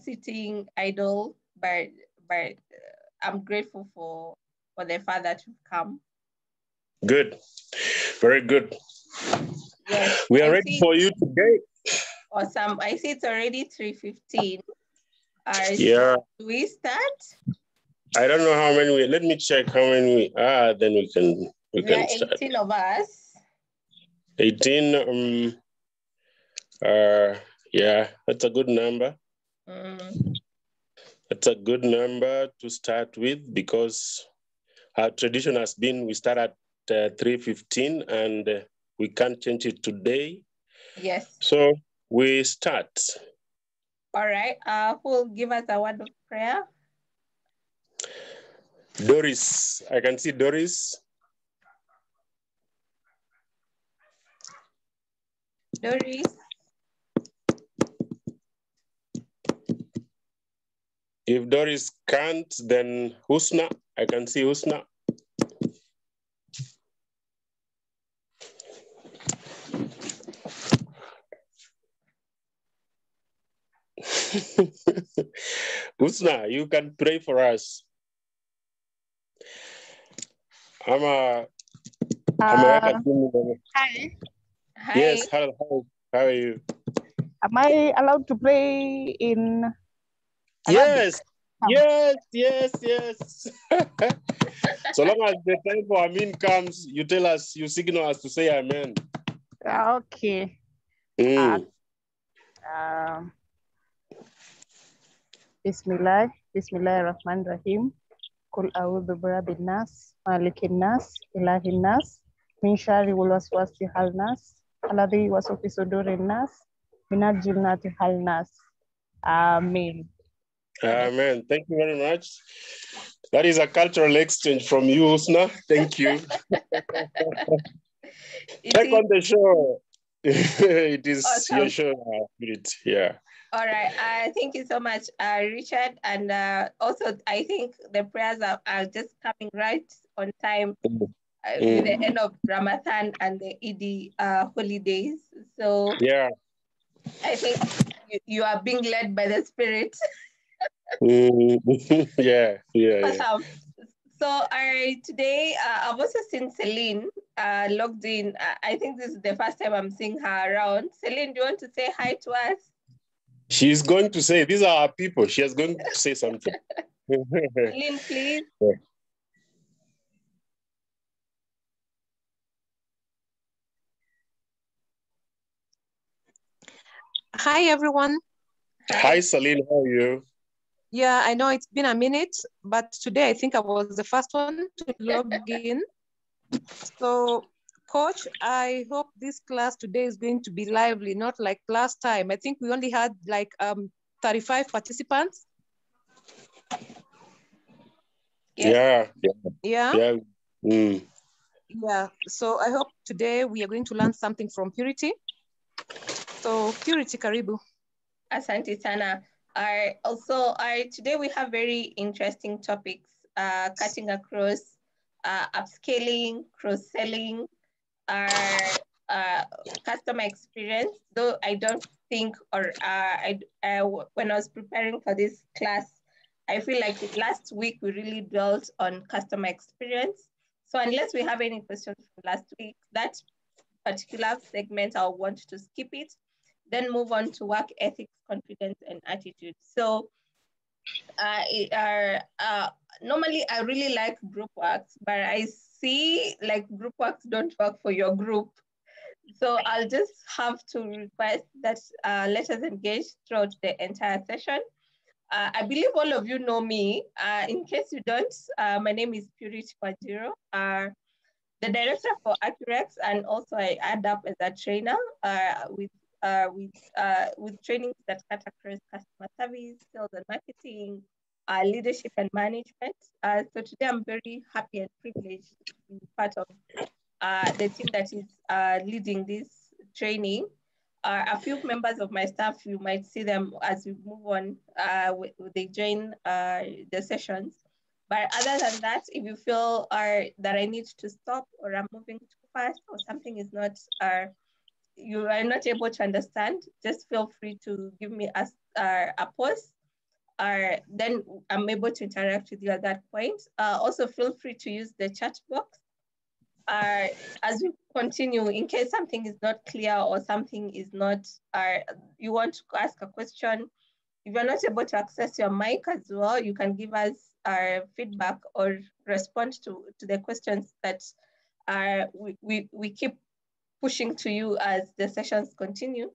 sitting idle, but I'm grateful for the fact that you've come. Good, very good. Yes, we are ready for you today. Awesome. I see it's already 3:15. Yeah. Do we start? I don't know how many let me check how many we are, then we can are start. 18 of us. 18, yeah, that's a good number. That's a good number to start with because our tradition has been we start at 3:15 and we can't change it today. Yes. So we start. All right. Who will give us a word of prayer? Doris. I can see Doris. Doris. If Doris can't, then Husna. I can see Husna. Husna, you can pray for us. Hi. Yes, how are you? Am I allowed to pray in Arabic? Yes. So long as the time for Amin comes, you tell us, you signal us to say Amen. Okay. Bismillahirrahmanirrahim. Kul a'udhu birabbin nas, malikin nas, ilahin nas, min syarri waswasi hal nas, alladhi wasfi sudurin nas, minal jinnati hal nas. Amen. Amen. Thank you very much. That is a cultural exchange from you, Usna. Thank you. Take on the show. It is awesome. Your show, yeah. All right. Thank you so much, Richard. And also, I think the prayers are just coming right on time with the end of Ramadan and the Eid holidays. So yeah, I think you are being led by the Spirit. Yeah. Awesome. So today, I've also seen Celine logged in. I think this is the first time I'm seeing her around. Celine, do you want to say hi to us? She's going to say, these are our people. She is going to say something. Celine, please. Hi, everyone. Hi, Celine. How are you? Yeah, I know it's been a minute, but today I think I was the first one to log in. So, Coach, I hope this class today is going to be lively, not like last time. I think we only had like 35 participants. Yeah. Yeah. So I hope today we are going to learn something from Purity. So Purity, karibu. Asante sana. Today we have very interesting topics, cutting across upscaling, cross-selling, customer experience. Though I don't think, when I was preparing for this class, I feel like last week we really dwelt on customer experience. So unless we have any questions from last week, that particular segment, I'll want to skip it, then move on to work ethics, confidence, and attitude. So normally I really like group works, but I see like group works don't work for your group. So I'll just have to request that let us engage throughout the entire session. I believe all of you know me. In case you don't, my name is Purity Pajiro, the director for Accurex, and also I add up as a trainer with trainings that cut across customer service, sales and marketing, leadership and management. So today I'm very happy and privileged to be part of the team that is leading this training. A few members of my staff, you might see them as we move on, they join the sessions. But other than that, if you feel that I need to stop or I'm moving too fast or something is not you are not able to understand, just feel free to give me a pause. Then I'm able to interact with you at that point. Also feel free to use the chat box as we continue, in case something is not clear or something is not, you want to ask a question. If you're not able to access your mic as well, you can give us feedback or respond to the questions that we keep pushing to you as the sessions continue.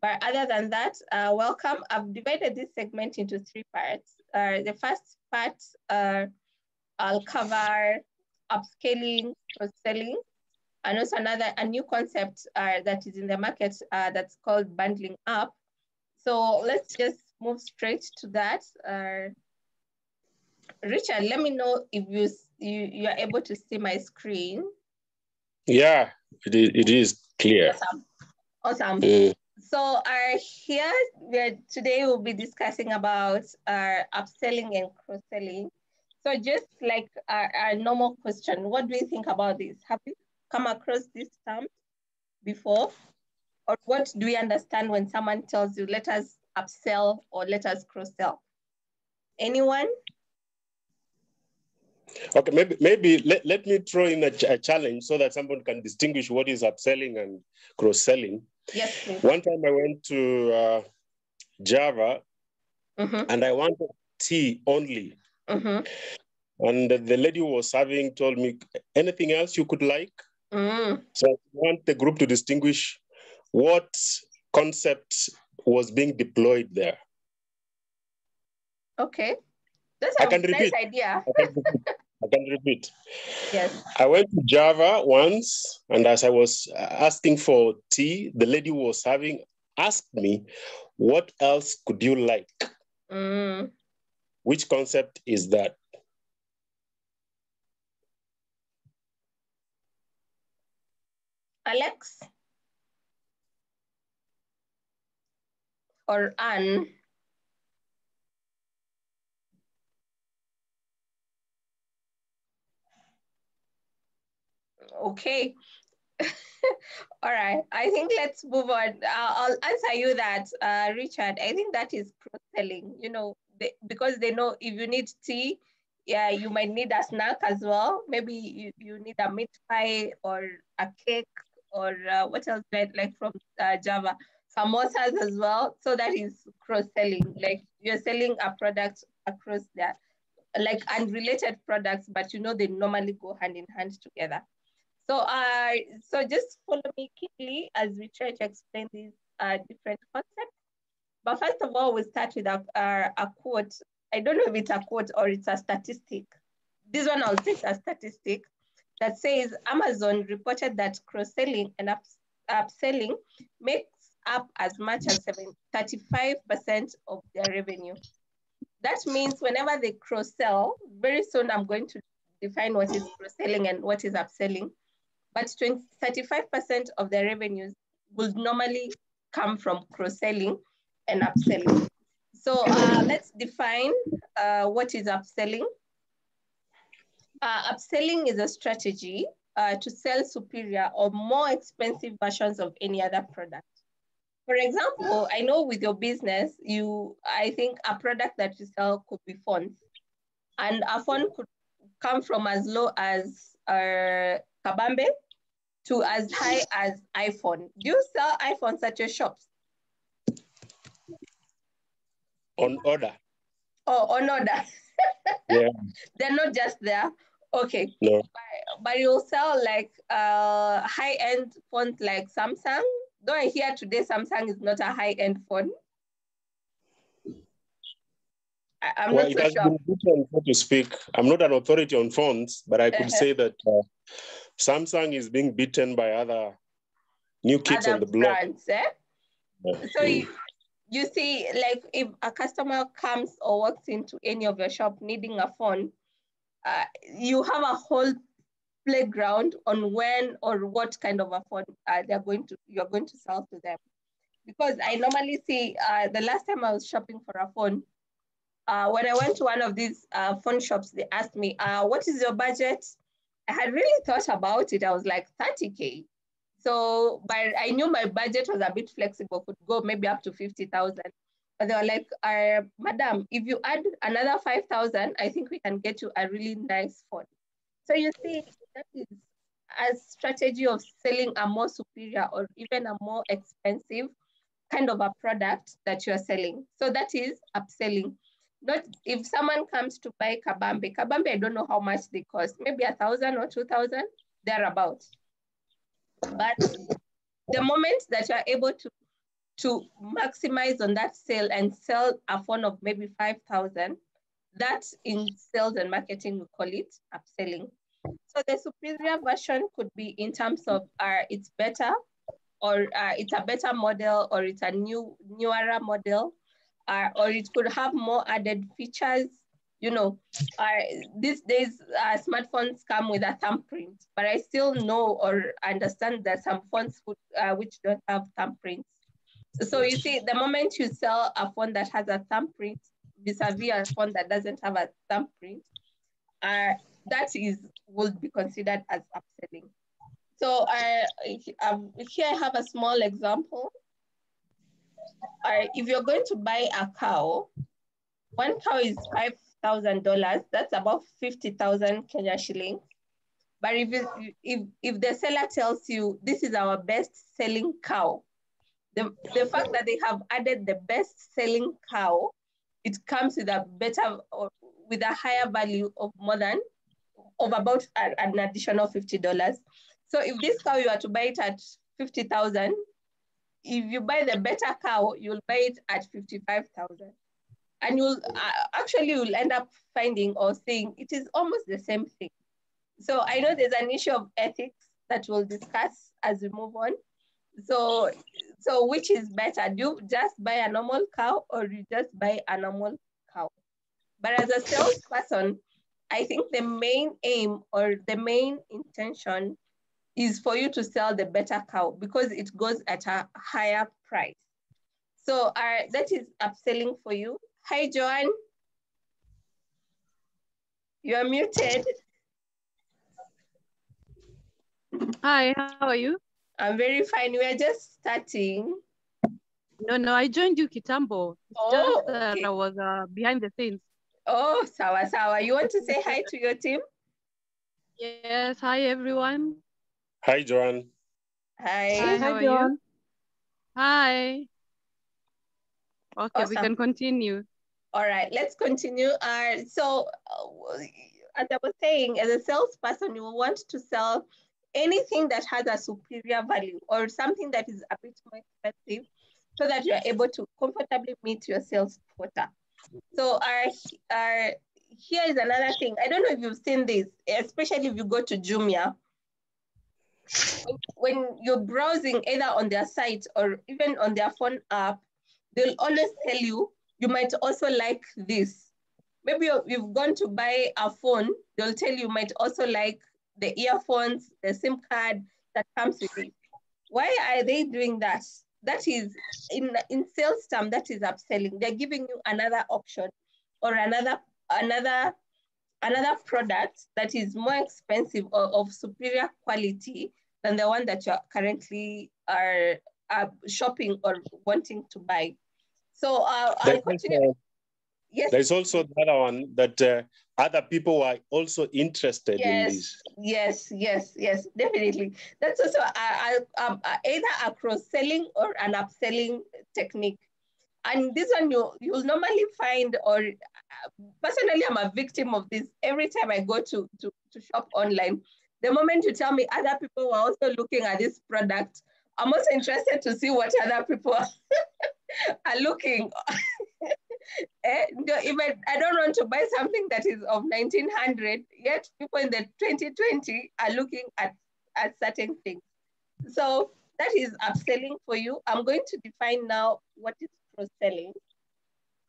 But other than that, welcome. I've divided this segment into 3 parts. The first part, I'll cover upscaling, cross-selling, and also a new concept that is in the market that's called bundling up. So let's just move straight to that. Richard, let me know if you are able to see my screen. Yeah, it is clear. Awesome. So here today we'll be discussing about upselling and cross-selling. So just like a normal question, what do you think about this? Have you come across this term before? Or what do we understand when someone tells you, let us upsell or let us cross-sell? Anyone? Okay, maybe let me throw in a challenge so that someone can distinguish what is upselling and cross-selling. Yes, please. One time I went to Java and I wanted tea only. And the lady who was serving told me, anything else you could like? So I want the group to distinguish what concept was being deployed there. Okay. That's a nice idea. I can repeat. Yes. I went to Java once, and as I was asking for tea, the lady who was serving asked me, what else could you like? Which concept is that? Alex? Or Anne? Okay. All right. I think let's move on. I'll answer you that, Richard. I think that is cross-selling, because they know if you need tea, yeah, you might need a snack as well. Maybe you need a meat pie or a cake or what else, like from Java, samosas as well. So that is cross-selling. Like you're selling a product across there, like unrelated products, but they normally go hand in hand together. So just follow me quickly as we try to explain these different concepts. But first of all, we start with a quote. I don't know if it's a quote or it's a statistic. This one I'll say it's a statistic that says Amazon reported that cross-selling and upselling makes up as much as 35% of their revenue. That means whenever they cross-sell, very soon I'm going to define what is cross-selling and what is upselling. But 35% of their revenues will normally come from cross-selling and upselling. So let's define what is upselling. Upselling is a strategy to sell superior or more expensive versions of any other product. For example, I know with your business, I think a product that you sell could be phones. And a phone could come from as low as Kabambe to as high as iPhone. Do you sell iPhones at your shops? On order. Oh, on order. Yeah. They're not just there. Okay. No. But you'll sell like high-end phones like Samsung. Though I hear today Samsung is not a high-end phone. I'm not so sure. Been so to speak. I'm not an authority on phones, but I could say that Samsung is being beaten by other new kids on the block. Brands, eh? So you see, like if a customer comes or walks into any of your shop needing a phone, you have a whole playground on when or what kind of a phone you're going to sell to them. Because I normally see the last time I was shopping for a phone, when I went to one of these phone shops, they asked me, what is your budget? I had really thought about it. I was like, 30K. So, but I knew my budget was a bit flexible, could go maybe up to 50,000. But they were like, Madam, if you add another 5,000, I think we can get you a really nice phone. So you see, that is a strategy of selling a more superior or even a more expensive kind of a product that you're selling. So that is upselling. Not if someone comes to buy kabambe, I don't know how much they cost, maybe 1,000 or 2,000, thereabouts. But the moment that you're able to maximize on that sale and sell a phone of maybe 5,000, that in sales and marketing, we call it upselling. So the superior version could be in terms of it's better, or it's a better model, or it's a newer model, or it could have more added features. You know, these days smartphones come with a thumbprint, but I still know or understand that some phones which don't have thumbprints. So you see, the moment you sell a phone that has a thumbprint vis-a-vis a phone that doesn't have a thumbprint, that would be considered as upselling. So here I have a small example. If you're going to buy a cow, one cow is $5,000. That's about 50,000 Kenya shillings. But if the seller tells you this is our best selling cow, the fact that they have added the best selling cow, it comes with a better, or with a higher value of about an additional $50. So if this cow, you are to buy it at 50,000, if you buy the better cow, you'll buy it at 55,000. And you'll end up finding or seeing it is almost the same thing. So I know there's an issue of ethics that we'll discuss as we move on. So which is better? Do you just buy a normal cow, or you just buy a normal cow? But as a salesperson, I think the main aim or the main intention is for you to sell the better cow, because it goes at a higher price. So that is upselling for you. Hi, Joanne. You're muted. Hi, how are you? I'm very fine. We are just starting. No, I joined you Kitambo. Oh, okay. I was behind the scenes. Oh, sawa. You want to say hi to your team? Yes, hi everyone. Hi, Joanne. Hi. How are you? Hi. Okay, awesome. We can continue. All right, let's continue. So as I was saying, as a salesperson, you will want to sell anything that has a superior value or something that is a bit more expensive, so that you're able to comfortably meet your sales quota. So here is another thing. I don't know if you've seen this, especially if you go to Jumia. When you're browsing either on their site or even on their phone app, they'll always tell you, you might also like this. Maybe you've gone to buy a phone, they'll tell you might also like the earphones, the SIM card that comes with it. Why are they doing that? That is, in sales term, that is upselling. They're giving you another option or another product that is more expensive or of superior quality than the one that you're currently are shopping or wanting to buy. So I'll continue. Yes. There's also the other one that other people are also interested in this. Yes, definitely. That's also either a cross-selling or an upselling technique. And this one you'll normally find, or personally, I'm a victim of this every time I go to shop online. The moment you tell me other people are also looking at this product, I'm also interested to see what other people are looking. Even I don't want to buy something that is of 1900, yet people in the 2020 are looking at certain things. So that is upselling for you. I'm going to define now what is cross-selling.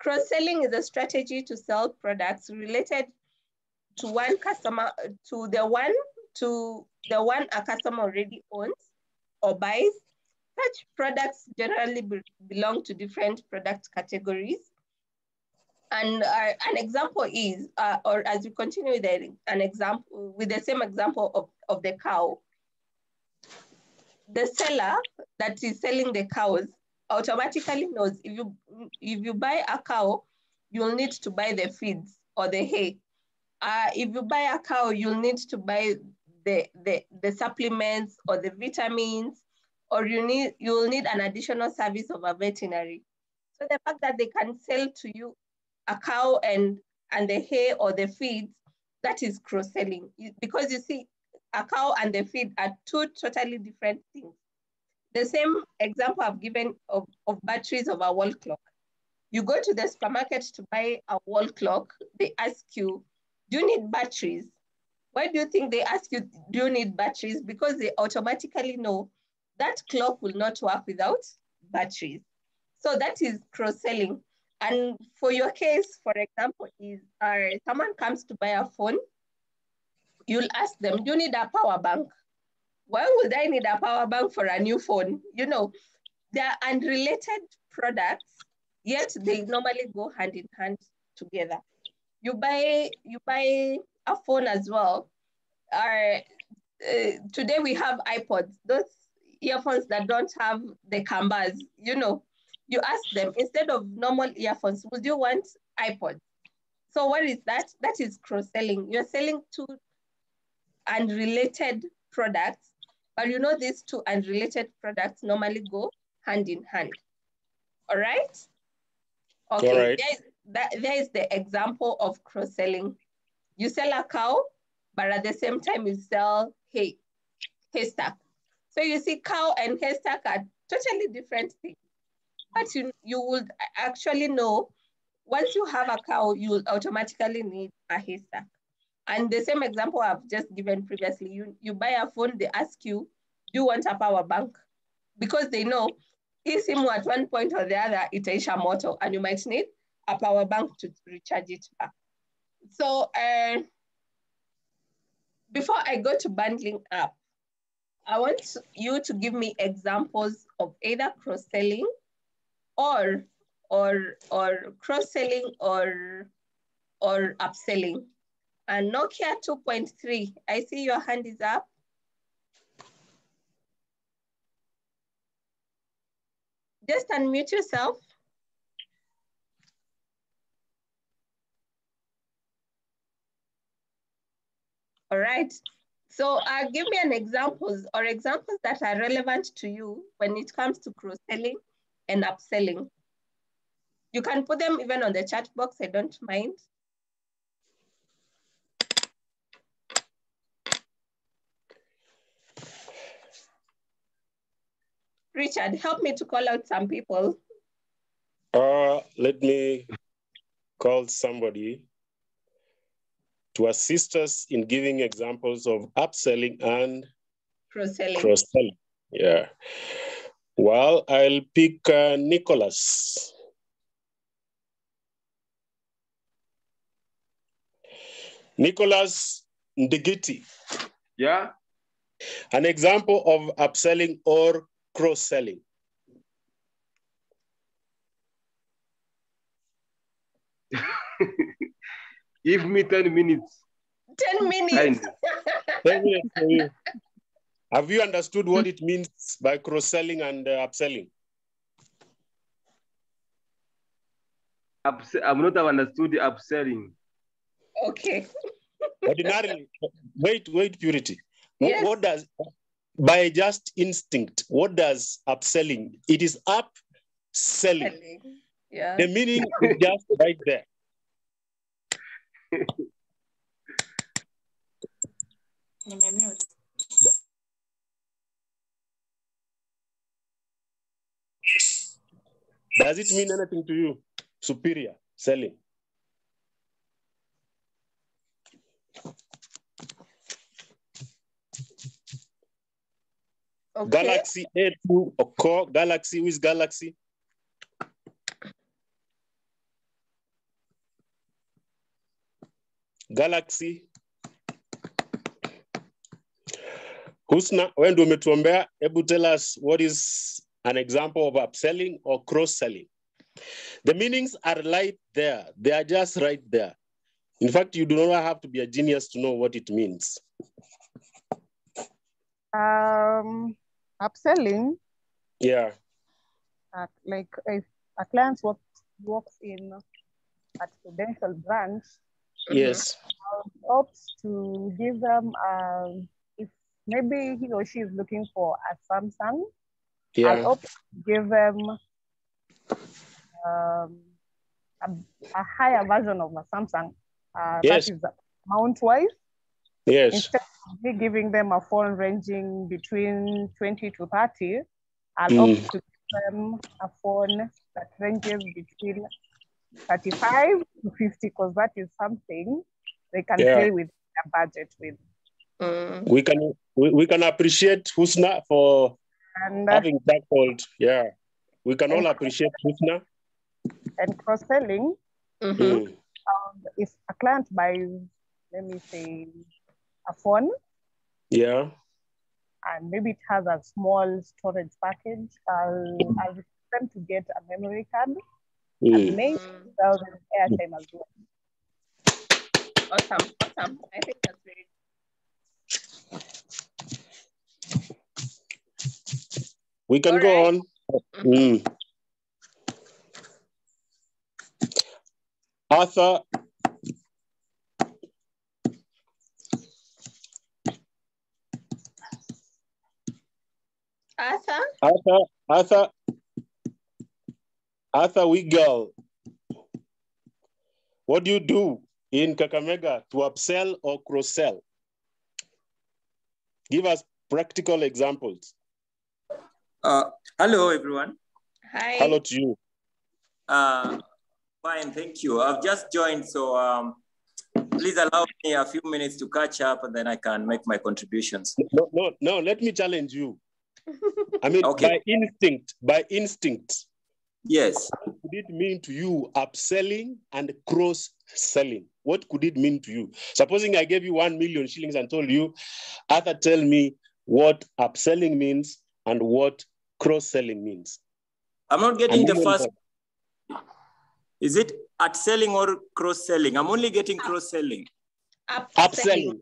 Cross-selling is a strategy to sell products related to one customer, to the one a customer already owns or buys. Such products generally belong to different product categories. And an example is, or as we continue with an example, with the same example of the cow, the seller that is selling the cows automatically knows if you buy a cow, you'll need to buy the feeds or the hay. If you buy a cow, you'll need to buy the supplements or the vitamins, or you'll need an additional service of a veterinary. So the fact that they can sell to you a cow and the hay or the feeds, that is cross-selling. Because you see, a cow and the feed are two totally different things. The same example I've given of batteries of a wall clock. You go to the supermarket to buy a wall clock, they ask you, do you need batteries? Why do you think they ask you, do you need batteries? Because they automatically know that clock will not work without batteries. So that is cross-selling. And for your case, for example, is someone comes to buy a phone, you'll ask them, do you need a power bank? Why would I need a power bank for a new phone? You know, they're unrelated products, yet they normally go hand in hand together. You buy a phone as well. Today we have iPods, those earphones that don't have the cambers, you know. You ask them, instead of normal earphones, would you want iPods? So what is that? That is cross-selling. You're selling two unrelated products, but you know these two unrelated products normally go hand in hand. All right? Okay, all right. There is the example of cross-selling. You sell a cow, but at the same time you sell haystack. So you see, cow and haystack are totally different things. But you would actually know, once you have a cow, you will automatically need a haystack. And the same example I've just given previously, you buy a phone, they ask you, do you want a power bank? Because they know, if at one point or the other, itaisha moto, and you might need a power bank to recharge it back. So before I go to bundling up, I want you to give me examples of either cross-selling or cross-selling or upselling. And Nokia 2.3, I see your hand is up. Just unmute yourself. All right. So give me an examples that are relevant to you when it comes to cross-selling and upselling. You can put them even on the chat box, I don't mind. Richard, help me to call out some people. Let me call somebody to assist us in giving examples of upselling and cross-selling. Yeah. Well, I'll pick Nicholas. Nicholas Ndigiti. Yeah. An example of upselling or cross-selling. Give me 10 minutes. 10 minutes. 10 minutes for you. Have you understood what it means by cross-selling and upselling? I've not understood the upselling. Okay. Ordinarily, wait, Purity. Yes. What does, by just instinct, what does upselling? It is upselling. Yeah. The meaning is just right there. Does it mean anything to you? Superior selling. Okay. Galaxy A2 or Core Galaxy, with Galaxy? Galaxy. Husna, when do umetuombea, able tell us what is an example of upselling or cross-selling? The meanings are right there. They are just right there. In fact, you do not have to be a genius to know what it means. Upselling. Yeah. Like if a client works in a Prudential branch, Yes. opts to give them, if maybe he or she is looking for a Samsung, Yeah. I'll opt to give them a higher version of a Samsung. Yes. That is amount-wise. Yes. Instead of me giving them a phone ranging between 20 to 30, I'll opt to give them a phone that ranges between 35 to 50, because that is something they can play with their budget with. We can appreciate Husna for having tackled. Yeah. We can all appreciate Husna. And cross-selling, if a client buys, let me say, a phone, yeah, and maybe it has a small storage package, I'll request them to get a memory card and maybe 1,000 airtime as well. Awesome. I think that's very good. We can go on. Arthur. Arthur Wiggle. What do you do in Kakamega to upsell or cross-sell? Give us practical examples. Hello, everyone. Hi. Hello to you. Fine, thank you. I've just joined, so please allow me a few minutes to catch up, and then I can make my contributions. No, let me challenge you. I mean, by instinct. Yes. What could it mean to you, upselling and cross-selling? What could it mean to you? Supposing I gave you 1 million shillings and told you, Arthur, tell me what upselling means and what cross-selling means. I'm not getting the first. Is it upselling or cross-selling? I'm only getting cross-selling. Upselling.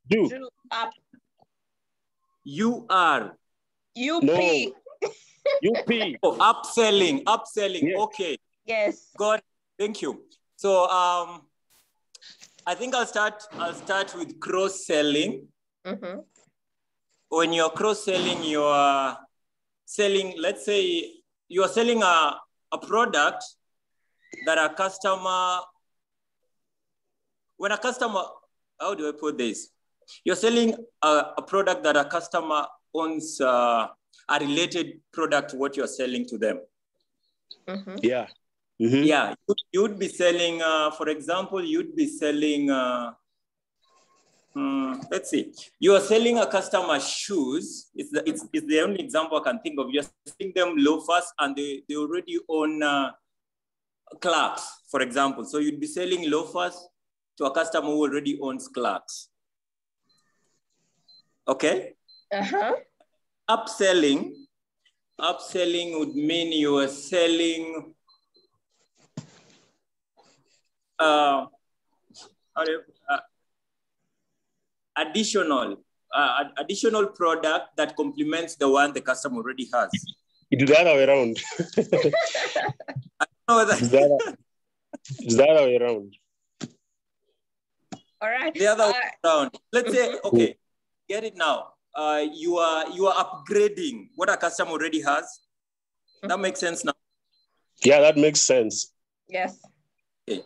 Do. Up. You are. UP. No. UP. Oh, upselling. Yes. Okay. Yes. God, thank you. So I think I'll start with cross-selling. When you're cross-selling, you are selling, let's say you are selling a product that a customer, how do I put this? You're selling a product that a customer owns, a related product to what you're selling to them. Yeah. Yeah, you'd be selling, for example, you'd be selling, let's see, you are selling a customer shoes. It's the only example I can think of. You're selling them loafers and they already own Clarks, for example. So you'd be selling loafers to a customer who already owns Clarks. Okay? Upselling would mean you are selling additional product that complements the one the customer already has. It's the other way around. I don't know whether it's the other way around. All right. The other way around. Let's say, okay, get it now. You are upgrading what a customer already has. That makes sense now. Yeah, that makes sense. Yes. Okay.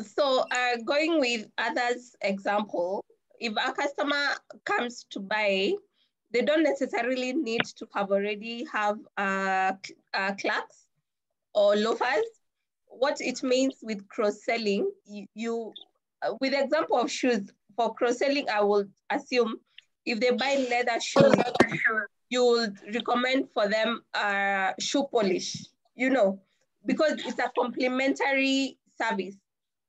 So going with others' example, if a customer comes to buy, they don't necessarily need to have already have Clarks or loafers. What it means with cross-selling, you with the example of shoes, for cross-selling, I will assume if they buy leather shoes, you would recommend for them shoe polish, because it's a complementary service.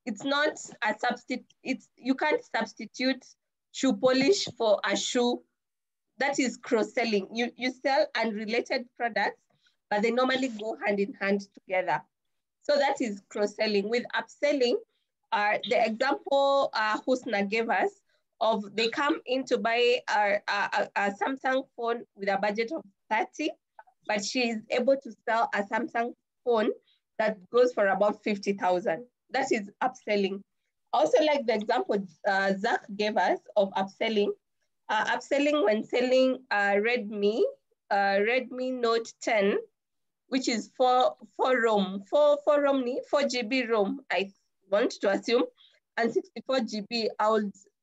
It's not a substitute. You can't substitute shoe polish for a shoe. That is cross-selling. You sell unrelated products, but they normally go hand in hand together. So that is cross-selling. With upselling, The example Husna gave us of they come in to buy a Samsung phone with a budget of 30, but she is able to sell a Samsung phone that goes for about 50,000. That is upselling. Also, like the example Zach gave us of upselling. Upselling when selling Redmi Note 10, which is 4 GB ROM, I want to assume, and 64 GB.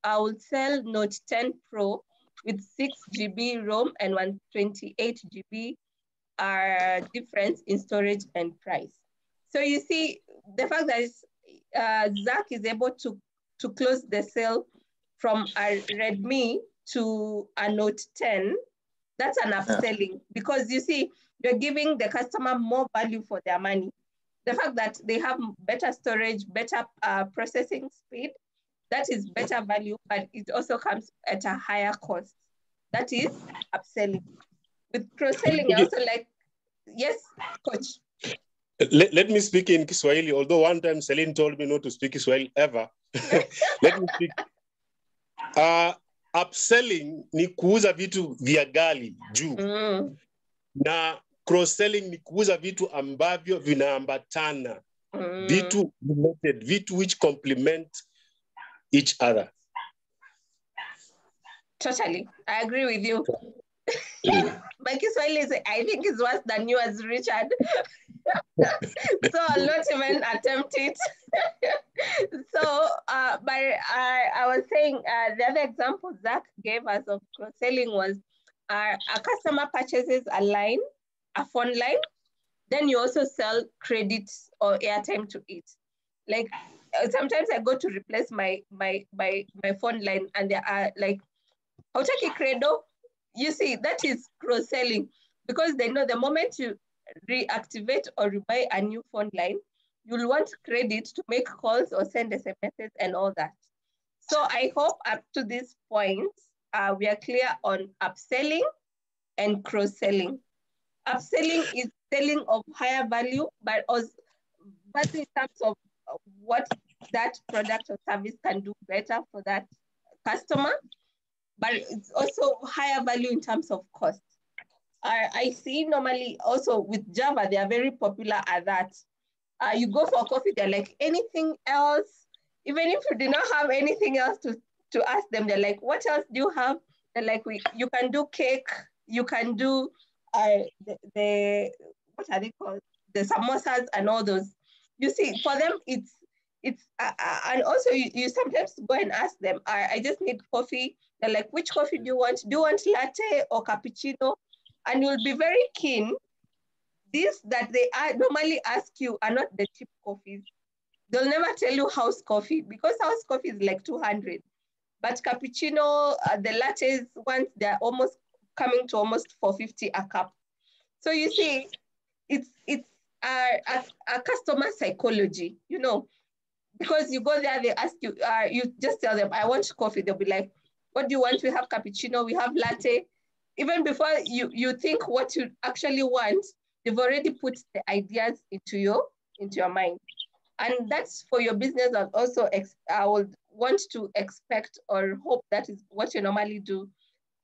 I would sell Note 10 Pro with 6 GB ROM and 128 GB difference in storage and price. So you see, the fact that Zach is able to close the sale from a Redmi to a Note 10, that's an upselling, because you see, you're giving the customer more value for their money. The fact that they have better storage, better processing speed, that is better value, but it also comes at a higher cost. That is upselling. With cross-selling, I also like, yes, coach. Let me speak in Kiswahili, although one time Celine told me not to speak Kiswahili ever. Let me speak. Upselling ni kuuza vitu vya ghali juu. Na cross-selling ni kuuza vitu ambavyo vinaambatana. Vitu related, vitu which complement each other. Totally, I agree with you. My Kiswahili, I think, is worse than yours, Richard. So I'll not even attempt it. So, but I was saying the other example Zach gave us of cross-selling was a customer purchases a phone line, then you also sell credits or airtime to it. Like sometimes I go to replace my phone line and they are like, Hautaki credo. You see, that is cross-selling, because they know the moment you reactivate or buy a new phone line, you'll want credit to make calls or send SMSs and all that. So I hope up to this point, we are clear on upselling and cross-selling. Upselling is selling of higher value, but in terms of what that product or service can do better for that customer, but it's also higher value in terms of cost. I see normally also with Java, they are very popular at that. You go for coffee, they're like, anything else? Even if you do not have anything else to ask them, they're like, what else do you have? They're like, you can do cake, you can do the what are they called? The samosas and all those. You see, for them, it's and also you sometimes go and ask them, I just need coffee. They're like, which coffee do you want? Do you want latte or cappuccino? And you'll be very keen. These that they normally ask you are not the cheap coffees. They'll never tell you house coffee, because house coffee is like 200. But cappuccino, the lattes, once they're almost coming to almost 450 a cup. So you see, it's a customer psychology, you know, because you go there, they ask you, you just tell them, I want coffee. They'll be like, what do you want? We have cappuccino, we have latte. Even before you think what you actually want, they've already put the ideas into your mind. And that's for your business. And also, I would want to expect or hope that is what you normally do.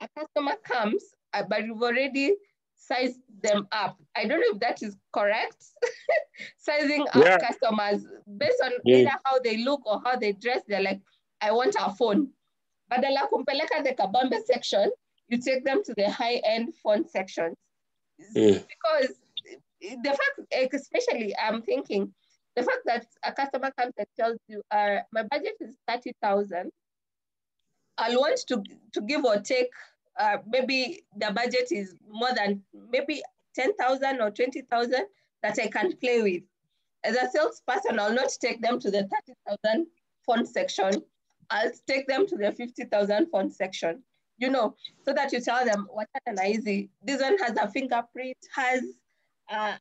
A customer comes, but you've already sized them up. I don't know if that is correct. Sizing up customers based on either how they look or how they dress. They're like, I want a phone. Badala kumpeleka the kabambe section, you take them to the high-end phone sections. Because the fact, especially I'm thinking, the fact that a customer comes and tells you, my budget is 30,000, I'll want to give or take, maybe the budget is more than maybe 10,000 or 20,000 that I can play with. As a salesperson, I'll not take them to the 30,000 phone section. I'll take them to the 50,000 phone section, you know, so that you tell them, what an easy. This one has a fingerprint, I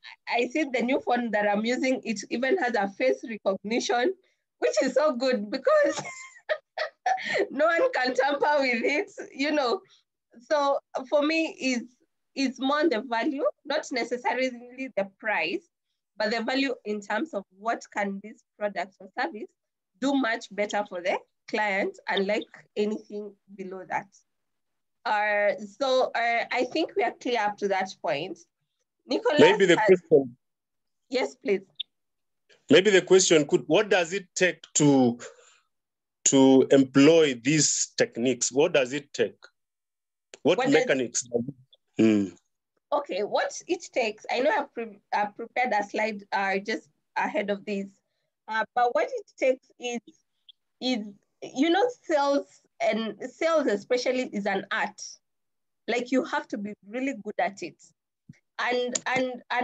see the new phone that I'm using, it even has a face recognition, which is so good because no one can tamper with it, you know. So for me, it's more the value, not necessarily the price, but the value in terms of what can this product or service do much better for the client, unlike anything below that. So I think we are clear up to that point. Nicholas, maybe the question. Yes, please. Maybe the question could, what does it take to employ these techniques? What does it take? What mechanics? Okay, what it takes, I know I've prepared a slide just ahead of this, but what it takes is, you know, sales especially is an art. Like, you have to be really good at it. And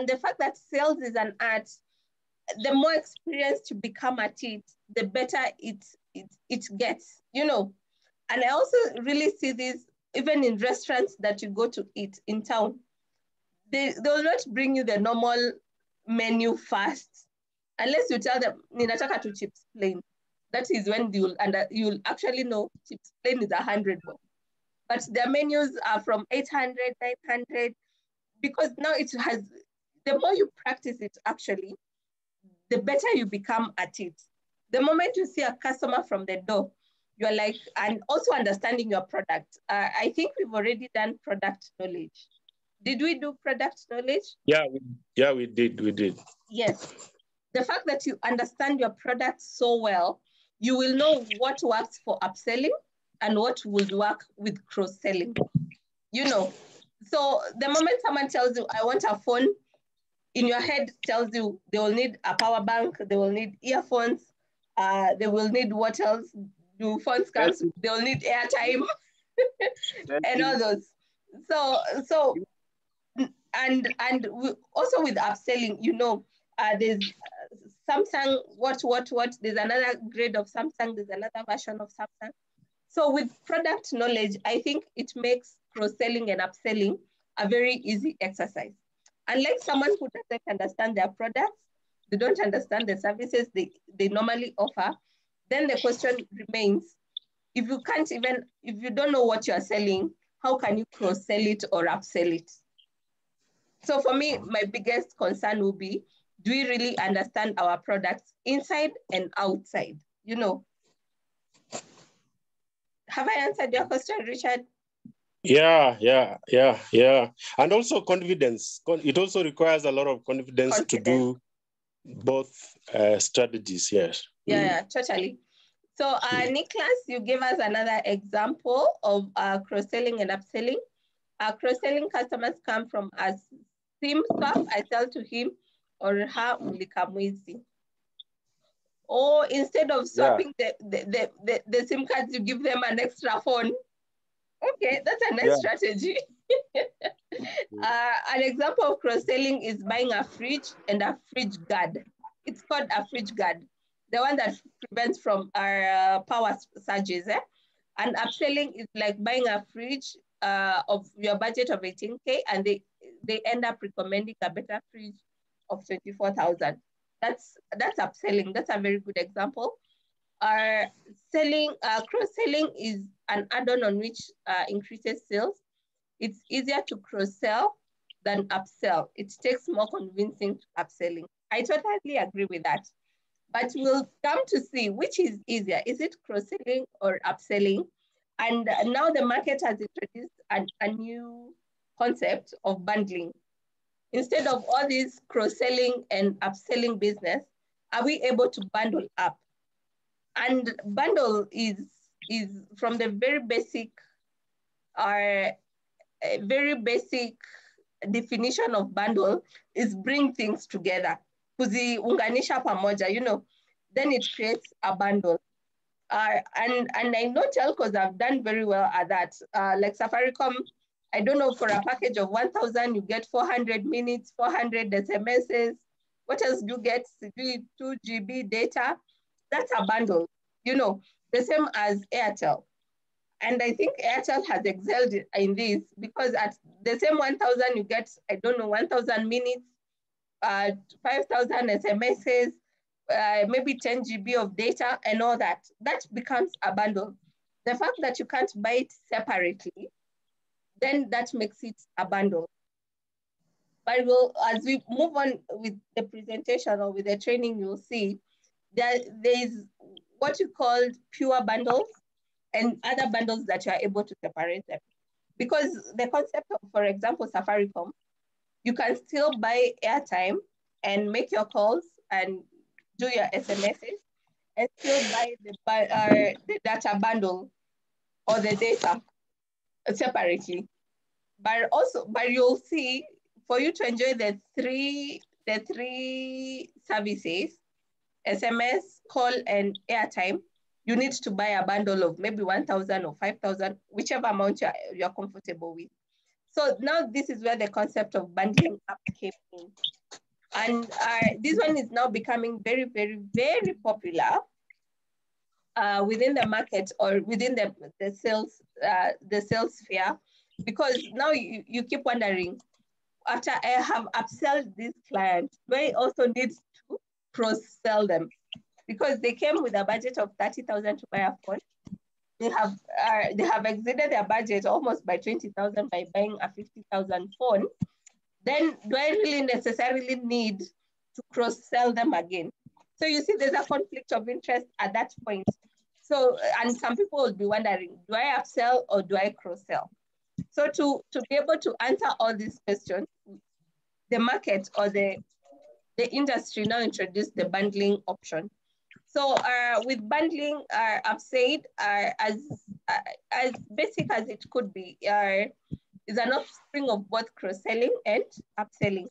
the fact that sales is an art, the more experienced you become at it, the better it gets, you know. And I also really see this even in restaurants that you go to eat in town. They will not bring you the normal menu first, unless you tell them, ninataka tu chips plain. That is when you'll actually know chips plain is 100. But their menus are from 800, 900, because now it has, the more you practice it actually, the better you become at it. The moment you see a customer from the door, you're like, and also understanding your product. I think we've already done product knowledge. Did we do product knowledge? Yeah, we did. Yes. The fact that you understand your product so well, you will know what works for upselling and what would work with cross-selling. You know, so the moment someone tells you, I want a phone, in your head tells you they will need a power bank, they will need earphones, they will need what else? Do phone scams? They will need airtime and all those. So and we, also with upselling, you know, there's Samsung, what, there's another grade of Samsung, there's another version of Samsung. So with product knowledge, I think it makes cross-selling and upselling a very easy exercise. Unlike someone who doesn't understand their products, they don't understand the services they normally offer, then the question remains, if you don't know what you're selling, how can you cross-sell it or upsell it? So for me, my biggest concern will be, do we really understand our products inside and outside? You know, have I answered your question, Richard? Yeah. And also confidence. It also requires a lot of confidence. To do both strategies, yes. Yeah, totally. So Nicholas, you gave us another example of cross-selling and upselling. Cross-selling customers come from a SIM swap, I sell to him or her mulika mwizi. Or instead of swapping the SIM cards, you give them an extra phone. Okay, that's a nice strategy. An example of cross-selling is buying a fridge and a fridge guard. It's called a fridge guard, the one that prevents from our power surges. And upselling is like buying a fridge of your budget of 18K, and they end up recommending a better fridge of 24,000. That's upselling. That's a very good example. Cross-selling is an add-on on which increases sales. It's easier to cross-sell than upsell. It takes more convincing to upselling. I totally agree with that. But we'll come to see which is easier. Is it cross-selling or upselling? And now the market has introduced a new concept of bundling. Instead of all this cross-selling and upselling business, are we able to bundle up? And bundle is from the very basic definition of bundle is bring things together. Kuziunganisha pamoja, you know, then it creates a bundle. And I know telcos have done very well at that. Like Safaricom, I don't know, for a package of 1,000, you get 400 minutes, 400 SMSs. What else do you get? 2 GB data. That's a bundle, you know, the same as Airtel. And I think Airtel has excelled in this, because at the same 1,000, you get, I don't know, 1,000 minutes, 5,000 SMSs, maybe 10 GB of data and all that. That becomes a bundle. The fact that you can't buy it separately, then that makes it a bundle. But as we move on with the presentation or with the training, you'll see that what you call pure bundles and other bundles that you are able to separate them. Because the concept of, for example, Safaricom, you can still buy airtime and make your calls and do your SMSs and still buy the data bundle or the data separately. But you'll see, for you to enjoy the three services, SMS, call, and airtime, you need to buy a bundle of maybe 1,000 or 5,000, whichever amount you're comfortable with. So now this is where the concept of bundling up came in. And this one is now becoming very, very, very popular within the market or within the sales sphere, because now you keep wondering, after I have upsold this client, do I also need to cross-sell them? Because they came with a budget of 30,000 to buy a phone. They have exceeded their budget almost by 20,000 by buying a 50,000 phone. Then do I really necessarily need to cross-sell them again? So you see, there's a conflict of interest at that point. So, and some people will be wondering, do I upsell or do I cross-sell? So to be able to answer all these questions, the market or the industry now introduced the bundling option. So with bundling, I've said as basic as it could be, is an offspring of both cross-selling and upselling.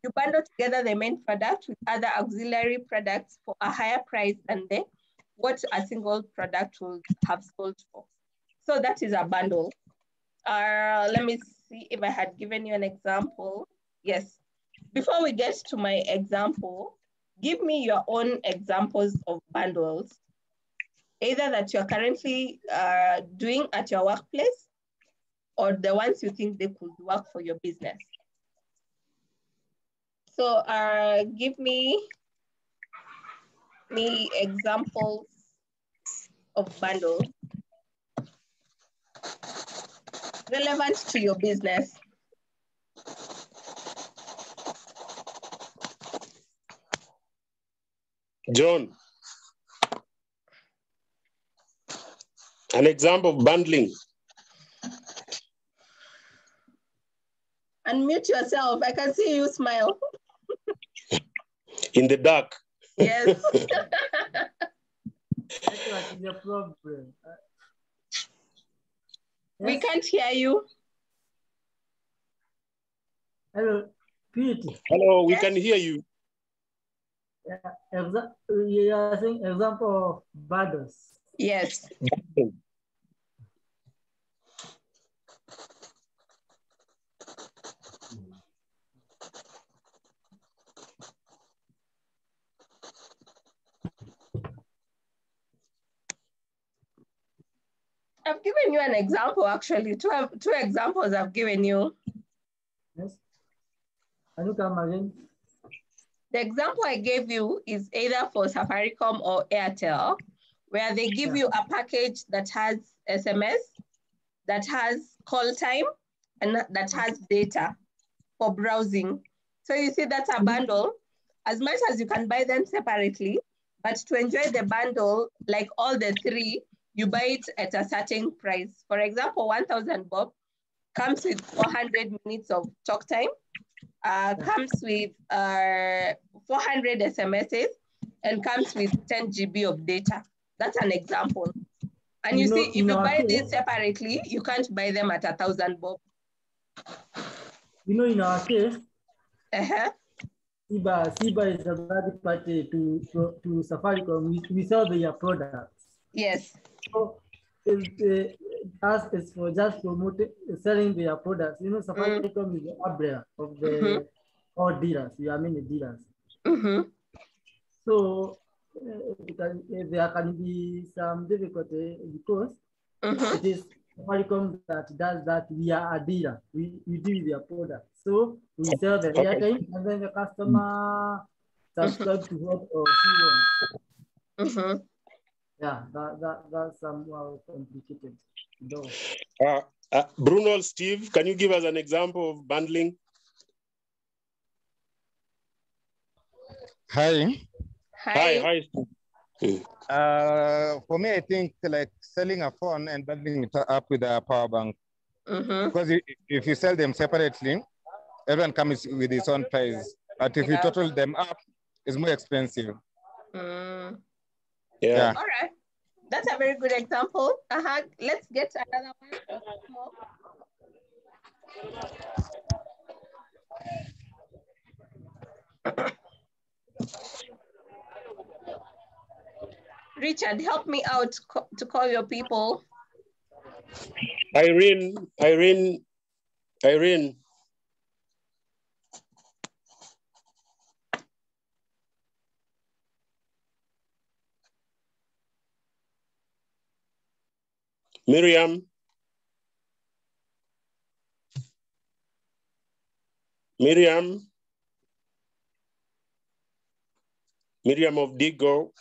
You bundle together the main product with other auxiliary products for a higher price than what a single product will have sold for. So that is a bundle. Let me see if I had given you an example. Yes. Before we get to my example, give me your own examples of bundles, either that you're currently doing at your workplace or the ones you think they could work for your business. So give me examples of bundles relevant to your business. John, an example of bundling. Unmute yourself. I can see you smile. In the dark. Yes. Network is a problem. We can't hear you. Hello, Pete. Hello, we can hear you. You are saying example of bundles. Yes. I've given you an example, actually. Two examples I've given you. Yes. Can you come again? The example I gave you is either for Safaricom or Airtel, where they give you a package that has SMS, that has call time, and that has data for browsing. So you see that's a bundle. As much as you can buy them separately, but to enjoy the bundle, like all the three, you buy it at a certain price. For example, 1,000 bob comes with 400 minutes of talk time, comes with 400 SMSs, and comes with 10 GB of data. That's an example. And you see, if you buy these separately, you can't buy them at 1,000 bob. You know, in our case, SIBA is a third party to Safaricom. We sell their products. Yes. So us is for just promoting, selling their products. You know, Safaricom is the umbrella of the all dealers. We are many dealers. So there can be some difficulty because it is Safaricom that does that. We are a dealer. We deal with their product. So we sell the airtime and then the customer subscribe to what or she wants. Yeah, that's somehow complicated. Bruno, Steve, can you give us an example of bundling? Hi. Hi, Steve. For me, I think like selling a phone and bundling it up with a power bank. Because if you sell them separately, everyone comes with his own price. But if you total them up, it's more expensive. Yeah. All right. That's a very good example. Let's get another one. Richard, help me out to call your people. Irene. Miriam. Miriam of Digo.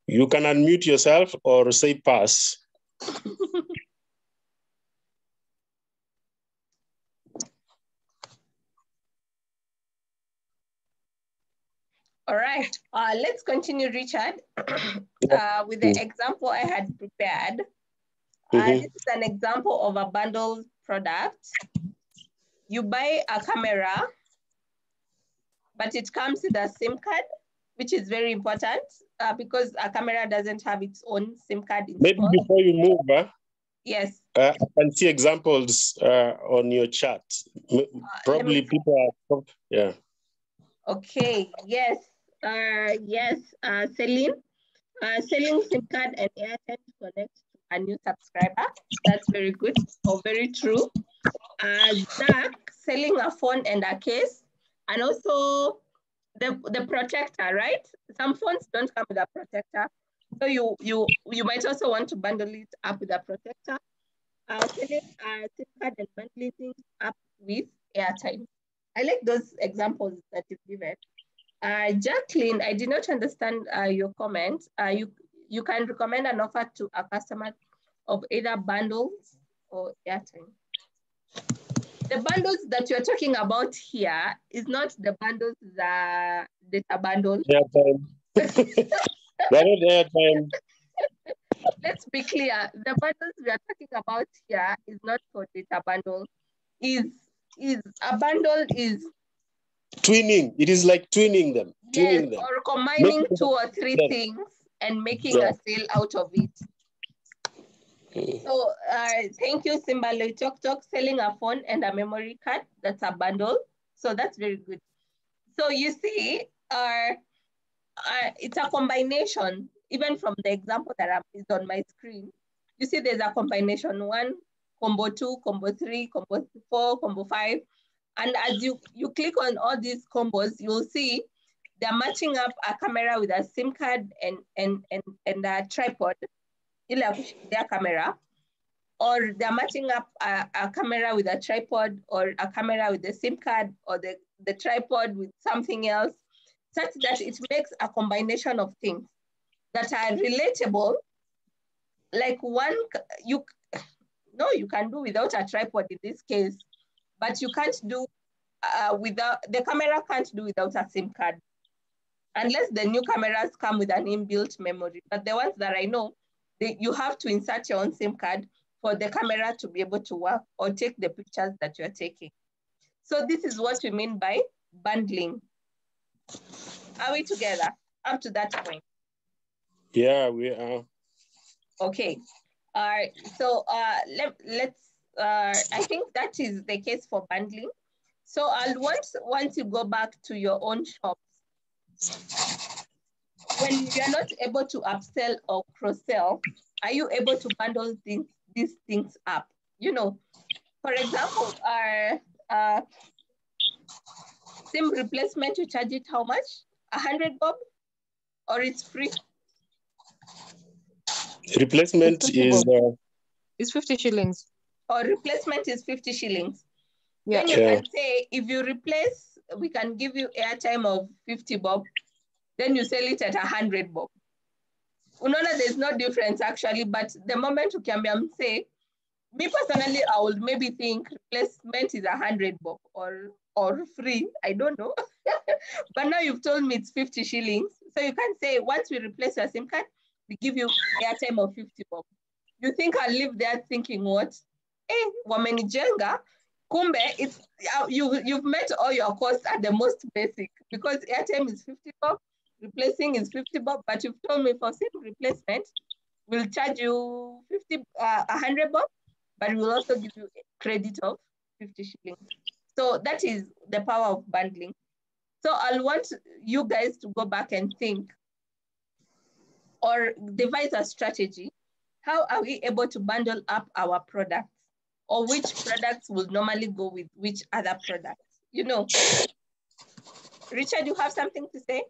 You can unmute yourself or say pass. All right, let's continue, Richard, with the example I had prepared. This is an example of a bundled product. You buy a camera, but it comes with a SIM card, which is very important because a camera doesn't have its own SIM card installed. Maybe before you move, yes. I can see examples on your chat. Probably people are, yeah. Okay, yes, Celine. Selling SIM card and airtime to connect to a new subscriber. That's very good or very true. Zach, selling a phone and a case, and also the protector, right? Some phones don't come with a protector, so you might also want to bundle it up with a protector. Selling a SIM card and bundling things up with airtime. I like those examples that you've given. Jacqueline, I did not understand your comment. You can recommend an offer to a customer of either bundles or airtime. The bundles that you're talking about here is not the bundles, the data bundles. Airtime. That is airtime. Let's be clear. The bundles we are talking about here is not for data bundle. Is a bundle is twinning. It is like twinning them. Yes, or combining 2 or 3 things and making a sale out of it. So thank you, Simbalo Tok, selling a phone and a memory card. That's a bundle. So that's very good. So you see, it's a combination, even from the example that is on my screen. You see there's a combination 1, combo 2, combo 3, combo 4, combo 5. And as you click on all these combos, you'll see they're matching up a camera with a SIM card and a tripod, their camera, or they're matching up a camera with a tripod or a camera with a SIM card or the tripod with something else, such that it makes a combination of things that are relatable. Like you can do without a tripod in this case, but you can't do the camera can't do without a SIM card, unless the new cameras come with an inbuilt memory. But the ones that I know, you have to insert your own SIM card for the camera to be able to work or take the pictures that you're taking. So this is what we mean by bundling. Are we together up to that point? Yeah, we are. Okay. All right. So let's. I think that is the case for bundling. So I'll once you go back to your own shops, when you're not able to upsell or cross-sell, are you able to bundle these things up? You know, for example, SIM replacement, you charge it how much? 100 bob, or it's free? Replacement is it's 50 shillings. Or replacement is 50 shillings. Yeah. Then you can say, if you replace, we can give you airtime of 50 bob. Then you sell it at 100 bob. Unaona, there's no difference actually, but the moment you can say, Me personally, I would maybe think replacement is 100 bob or free. I don't know. But now you've told me it's 50 shillings. So you can say, once we replace your SIM card, we give you airtime of 50 bob. You think I'll live there thinking what? Eh, wamenijenga. Kumbe, it's you've met all your costs at the most basic, because airtime is 50 bob, replacing is 50 bob, but you've told me for SIM replacement, we'll charge you 100 bob, but we'll also give you a credit of 50 shillings. So that is the power of bundling. So I'll want you guys to go back and think or devise a strategy. How are we able to bundle up our products? Or which products will normally go with which other products? You know, Richard, you have something to say?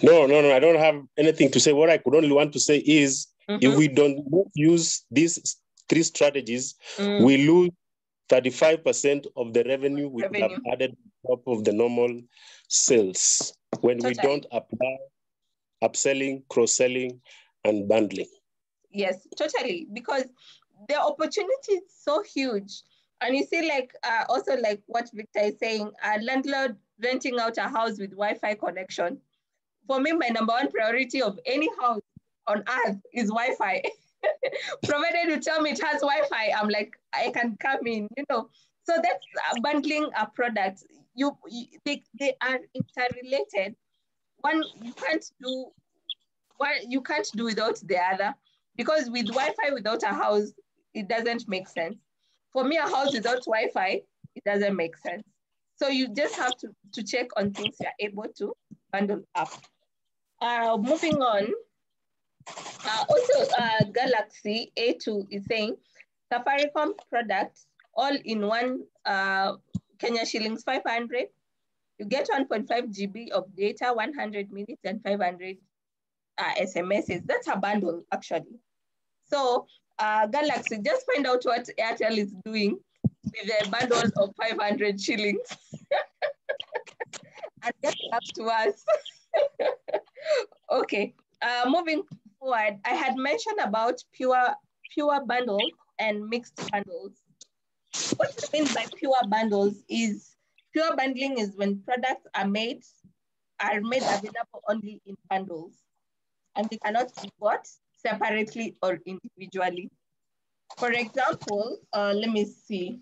No, I don't have anything to say. What I could only want to say is, if we don't use these three strategies, we lose 35% of the revenue we could have added on top of the normal sales when we don't apply upselling, cross-selling, and bundling. Yes, totally, because the opportunity is so huge. And you see, like, also like what Victor is saying, a landlord renting out a house with Wi-Fi connection. For me, my number one priority of any house on earth is Wi-Fi. Provided you tell me it has Wi-Fi, I'm like, I can come in, you know. So that's bundling a product. They are interrelated. One, you can't do without the other, because with Wi-Fi without a house, it doesn't make sense. For me, a house without Wi-Fi, it doesn't make sense. So you just have to check on things you're able to bundle up. Moving on, Galaxy A2 is saying Safaricom product all in one, Kenya shillings 500. You get 1.5 GB of data, 100 minutes and 500 SMSs. That's a bundle actually. So Galaxy, just find out what Airtel is doing with a bundle of 500 shillings and get back to us. Okay, moving forward, I had mentioned about pure bundles and mixed bundles. What I mean by pure bundles is, pure bundling is when products are made available only in bundles, and they cannot be bought separately or individually. For example, let me see.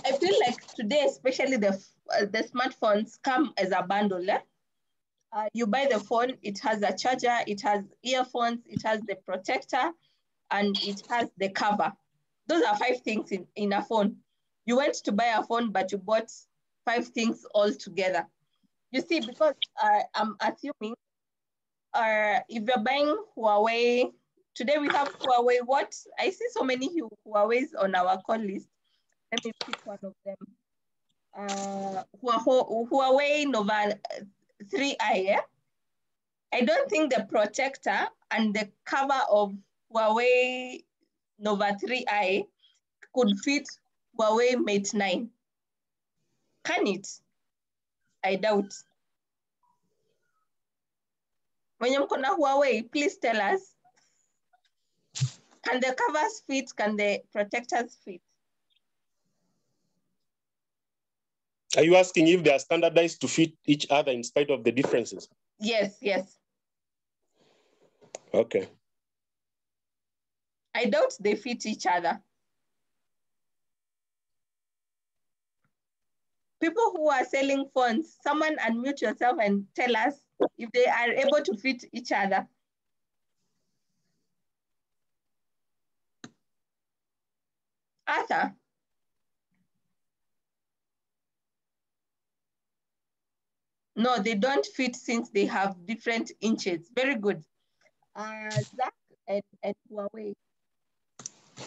I feel like today, especially the smartphones come as a bundle. You buy the phone, it has a charger, it has earphones, it has the protector, and it has the cover. Those are 5 things in a phone. You went to buy a phone, but you bought 5 things all together. You see, because I'm assuming, if you're buying Huawei, today we have Huawei, what? I see so many Huawei's on our call list. Let me pick one of them. Huawei Nova 3i, yeah? I don't think the protector and the cover of Huawei Nova 3i could fit Huawei Mate 9. Can it? I doubt. When you're gonna Huawei, please tell us. Can the covers fit? Can the protectors fit? Are you asking if they are standardized to fit each other in spite of the differences? Yes, yes. Okay. I doubt they fit each other. People who are selling phones, someone unmute yourself and tell us if they are able to fit each other. Arthur? No, they don't fit since they have different inches. Very good. Zach and Huawei.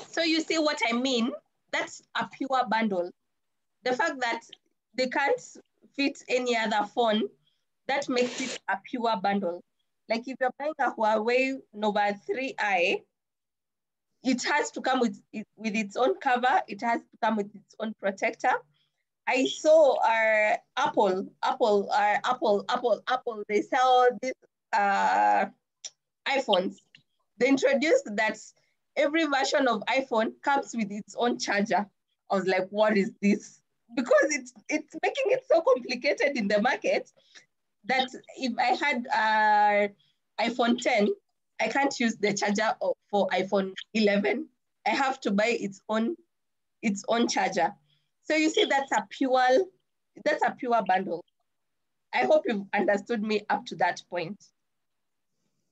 So you see what I mean? That's a pure bundle. The fact that they can't fit any other phone, that makes it a pure bundle. Like if you're buying a Huawei Nova 3i, it has to come with its own cover. It has to come with its own protector. I saw Apple. They sell these iPhones. They introduced that every version of iPhone comes with its own charger. I was like, what is this? Because it's making it so complicated in the market that if I had iPhone 10, I can't use the charger for iPhone 11. I have to buy its own charger. So you see, that's a pure bundle. I hope you've understood me up to that point.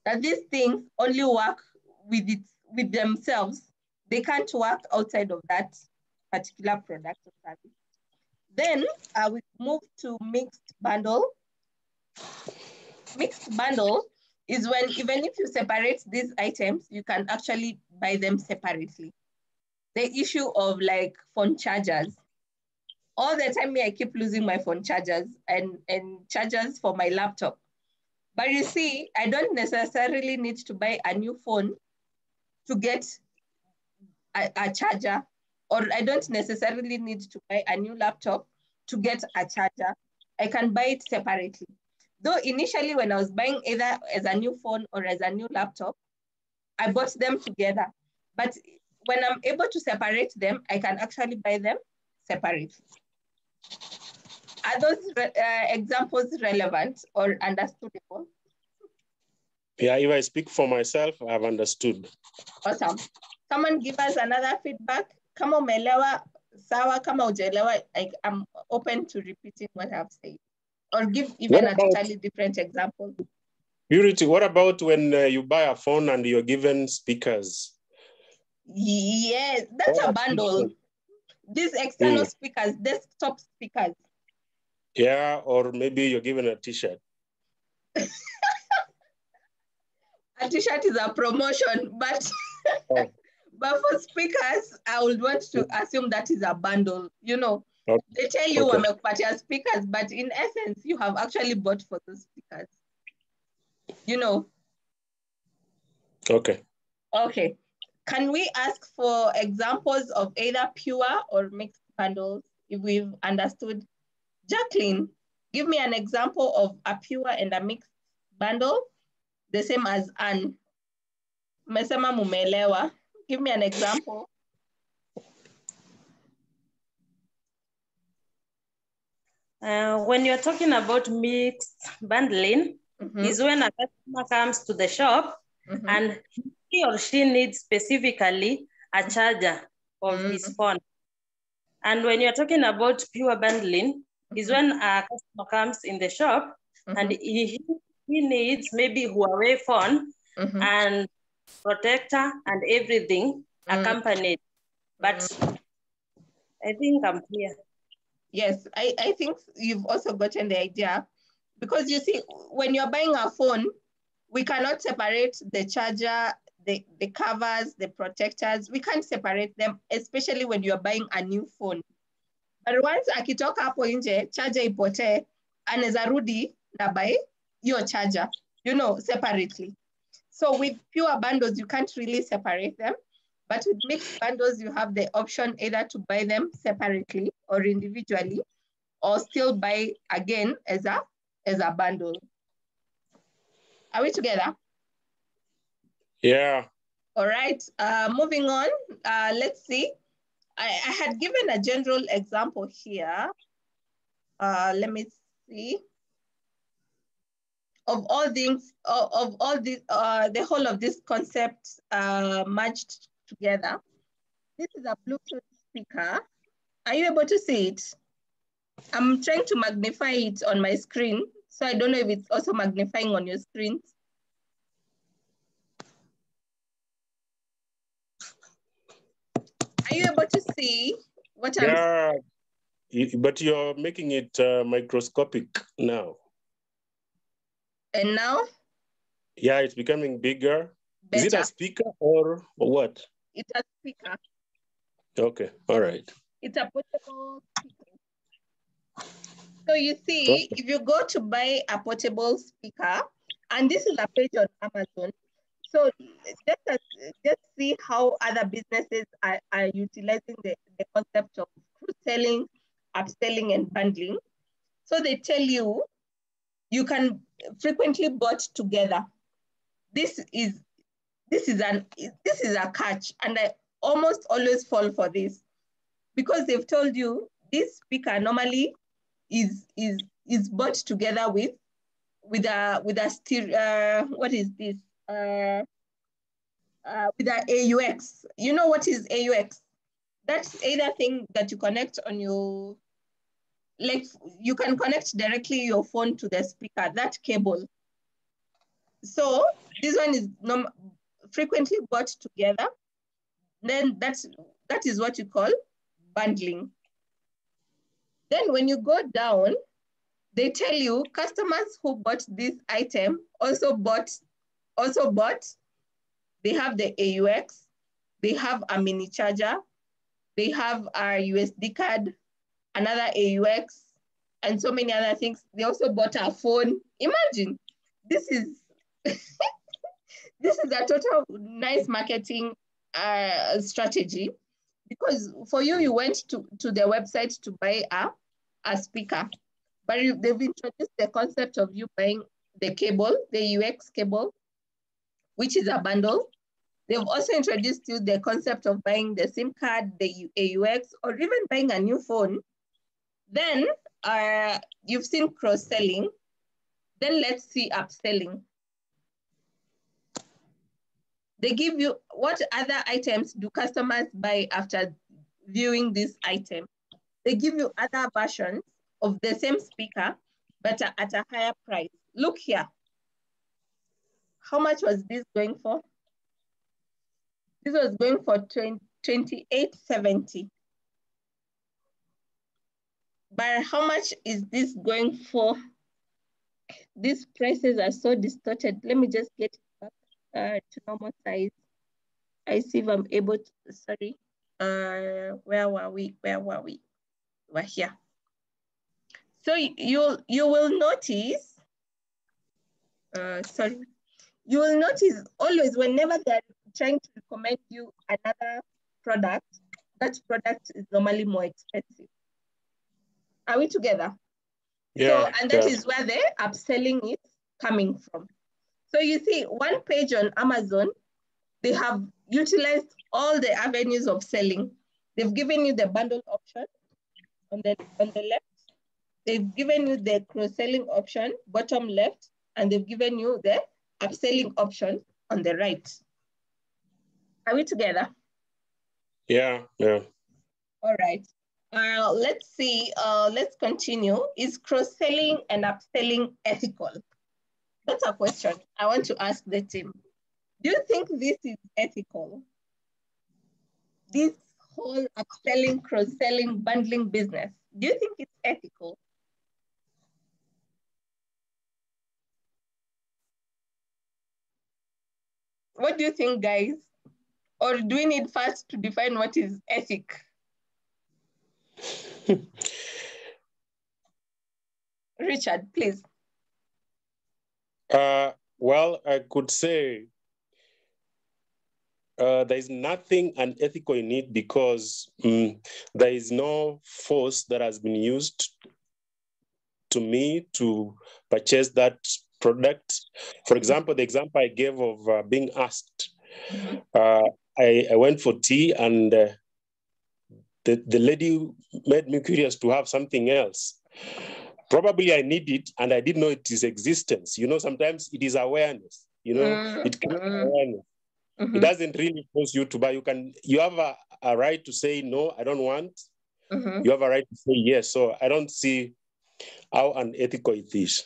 That these things only work with themselves. They can't work outside of that particular product or service. Then we move to mixed bundle. Mixed bundle is when even if you separate these items, you can actually buy them separately. The issue of like phone chargers. All the time I keep losing my phone chargers and chargers for my laptop. But you see, I don't necessarily need to buy a new phone to get a charger, or I don't necessarily need to buy a new laptop to get a charger. I can buy it separately. Though initially when I was buying either as a new phone or as a new laptop, I bought them together. But when I'm able to separate them, I can actually buy them separately. Are those examples relevant or understandable? Yeah, if I speak for myself, I've understood. Awesome. Someone give us another feedback. Kama umeelewa, sawa. Kama hujelewa, I'm open to repeating what I've said. Or give even a totally different example. Purity, what about when you buy a phone and you're given speakers? Yes, that's a bundle. These external speakers, desktop speakers. Yeah, or maybe you're given a t-shirt. A t-shirt is a promotion, but but for speakers, I would want to assume that is a bundle. You know, they tell you wamekupatia speakers, but in essence, you have actually bought for those speakers. You know. Okay. Okay. Can we ask for examples of either pure or mixed bundles if we've understood? Jacqueline, give me an example of a pure and a mixed bundle, the same as Anne. Mesema mumelewa. Give me an example. When you're talking about mixed bundling, is when a customer comes to the shop and he or she needs specifically a charger of his phone. And when you're talking about pure bundling, is when a customer comes in the shop and he needs maybe Huawei phone and protector and everything accompanied. But I think I'm clear. Yes, I think you've also gotten the idea, because you see, when you're buying a phone, we cannot separate the charger, the covers, the protectors. We can't separate them, especially when you're buying a new phone. But once akitoka hapo nje, charger ipotee, anaweza rudi na buy your charger, you know, separately. So with pure bundles, you can't really separate them. But with mixed bundles, you have the option either to buy them separately or individually, or still buy again as a bundle. Are we together? Yeah. All right, moving on. Let's see. I had given a general example here. Let me see. Of all things, the whole of this concept merged together. This is a Bluetooth speaker. Are you able to see it? I'm trying to magnify it on my screen, so I don't know if it's also magnifying on your screen. Are you able to see what I'm saying? Yeah, but you're making it microscopic now. And now? Yeah, it's becoming bigger. Better. Is it a speaker or what? It's a speaker. Okay, all right. It's a portable speaker. So you see, if you go to buy a portable speaker, and this is a page on Amazon, so just see how other businesses are utilizing the concept of cross-selling, upselling, and bundling. So they tell you, you can frequently bought together. This this is a catch, and I almost always fall for this because they've told you this speaker normally is bought together with a stereo, what is this? With an AUX. You know what is AUX? That's either thing that you connect on your, like you can connect directly your phone to the speaker, that cable. So this one is frequently bought together. Then that is what you call bundling. Then when you go down, they tell you customers who bought this item also bought, they have the AUX, they have a mini charger, they have a USD card, another AUX, and so many other things. They also bought a phone. Imagine, this is this is a total nice marketing strategy, because for you went to the website to buy a speaker, but they've introduced the concept of you buying the cable, the UX cable, which is a bundle. They've also introduced you the concept of buying the SIM card, the AUX, or even buying a new phone. Then you've seen cross-selling. Then let's see upselling. They give you, what other items do customers buy after viewing this item? They give you other versions of the same speaker, but at a higher price. Look here. How much was this going for? This was going for $28.70. But how much is this going for? These prices are so distorted. Let me just get it back to normal size. I see if I'm able to, sorry. Where were we? We're here. So you will notice, you will notice always whenever they're trying to recommend you another product, that product is normally more expensive. Are we together? Yeah. So, and that is where the upselling is coming from. So you see, one page on Amazon, they have utilized all the avenues of selling. They've given you the bundle option on the left. They've given you the cross-selling option, bottom left, and they've given you the upselling option on the right. Are we together? Yeah, yeah. All right. Let's see, let's continue. Is cross-selling and upselling ethical? That's a question I want to ask the team. Do you think this is ethical? This whole upselling, cross-selling, bundling business, do you think it's ethical? What do you think, guys? Or do we need first to define what is ethic? Richard, please. Well, I could say there is nothing unethical in it because there is no force that has been used to me to purchase that product. For example, the example I gave of being asked, I went for tea and the lady made me curious to have something else. Probably I need it and I didn't know its existence. You know, sometimes it is awareness, you know, it creates awareness. It doesn't really force you to buy. You have a right to say, no, I don't want. You have a right to say yes. So I don't see how unethical it is.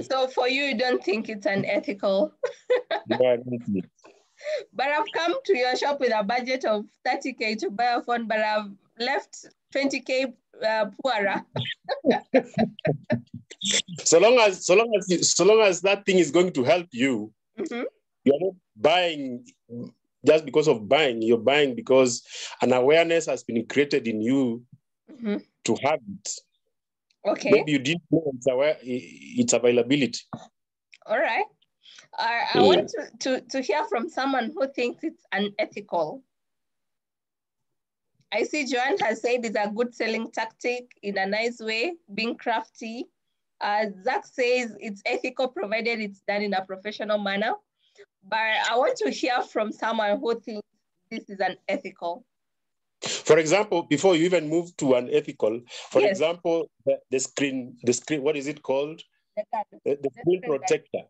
So for you, you don't think it's unethical? No, I don't think. But I've come to your shop with a budget of 30K to buy a phone, but I've left 20K poorer. So long as that thing is going to help you, you're not buying just because of buying. You're buying because an awareness has been created in you to have it. Okay. Maybe you didn't know its availability. All right. I want to hear from someone who thinks it's unethical. I see Joanne has said it's a good selling tactic in a nice way, being crafty. Zach says it's ethical provided it's done in a professional manner. but I want to hear from someone who thinks this is unethical. For example, before you even move to unethical, for example, the screen, what is it called? The screen protector.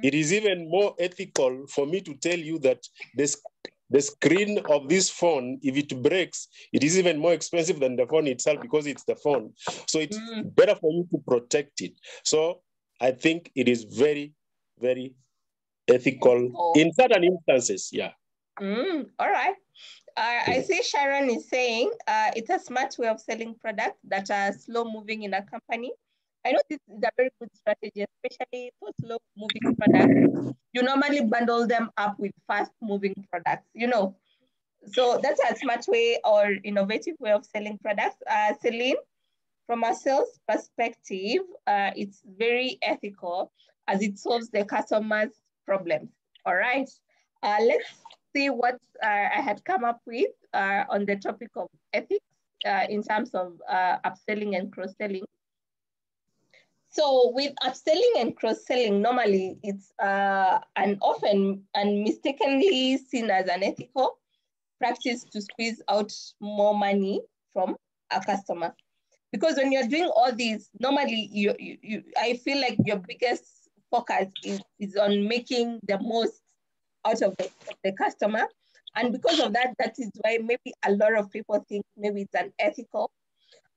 It is even more ethical for me to tell you that the screen of this phone, if it breaks, it is even more expensive than the phone itself because it's the phone. So it's better for you to protect it. So I think it is very, very ethical in certain instances. Yeah. All right. I see Sharon is saying it's a smart way of selling products that are slow moving in a company. I know this is a very good strategy, especially for slow moving products. You normally bundle them up with fast moving products, you know. So that's a smart way or innovative way of selling products. Celine, from a sales perspective, it's very ethical as it solves the customer's problems. All right. Let's see what I had come up with on the topic of ethics in terms of upselling and cross-selling. So with upselling and cross-selling, normally it's an often and mistakenly seen as an ethical practice to squeeze out more money from a customer. Because when you're doing all these, normally I feel like your biggest focus is on making the most out of the customer. And because of that, that is why maybe a lot of people think maybe it's unethical.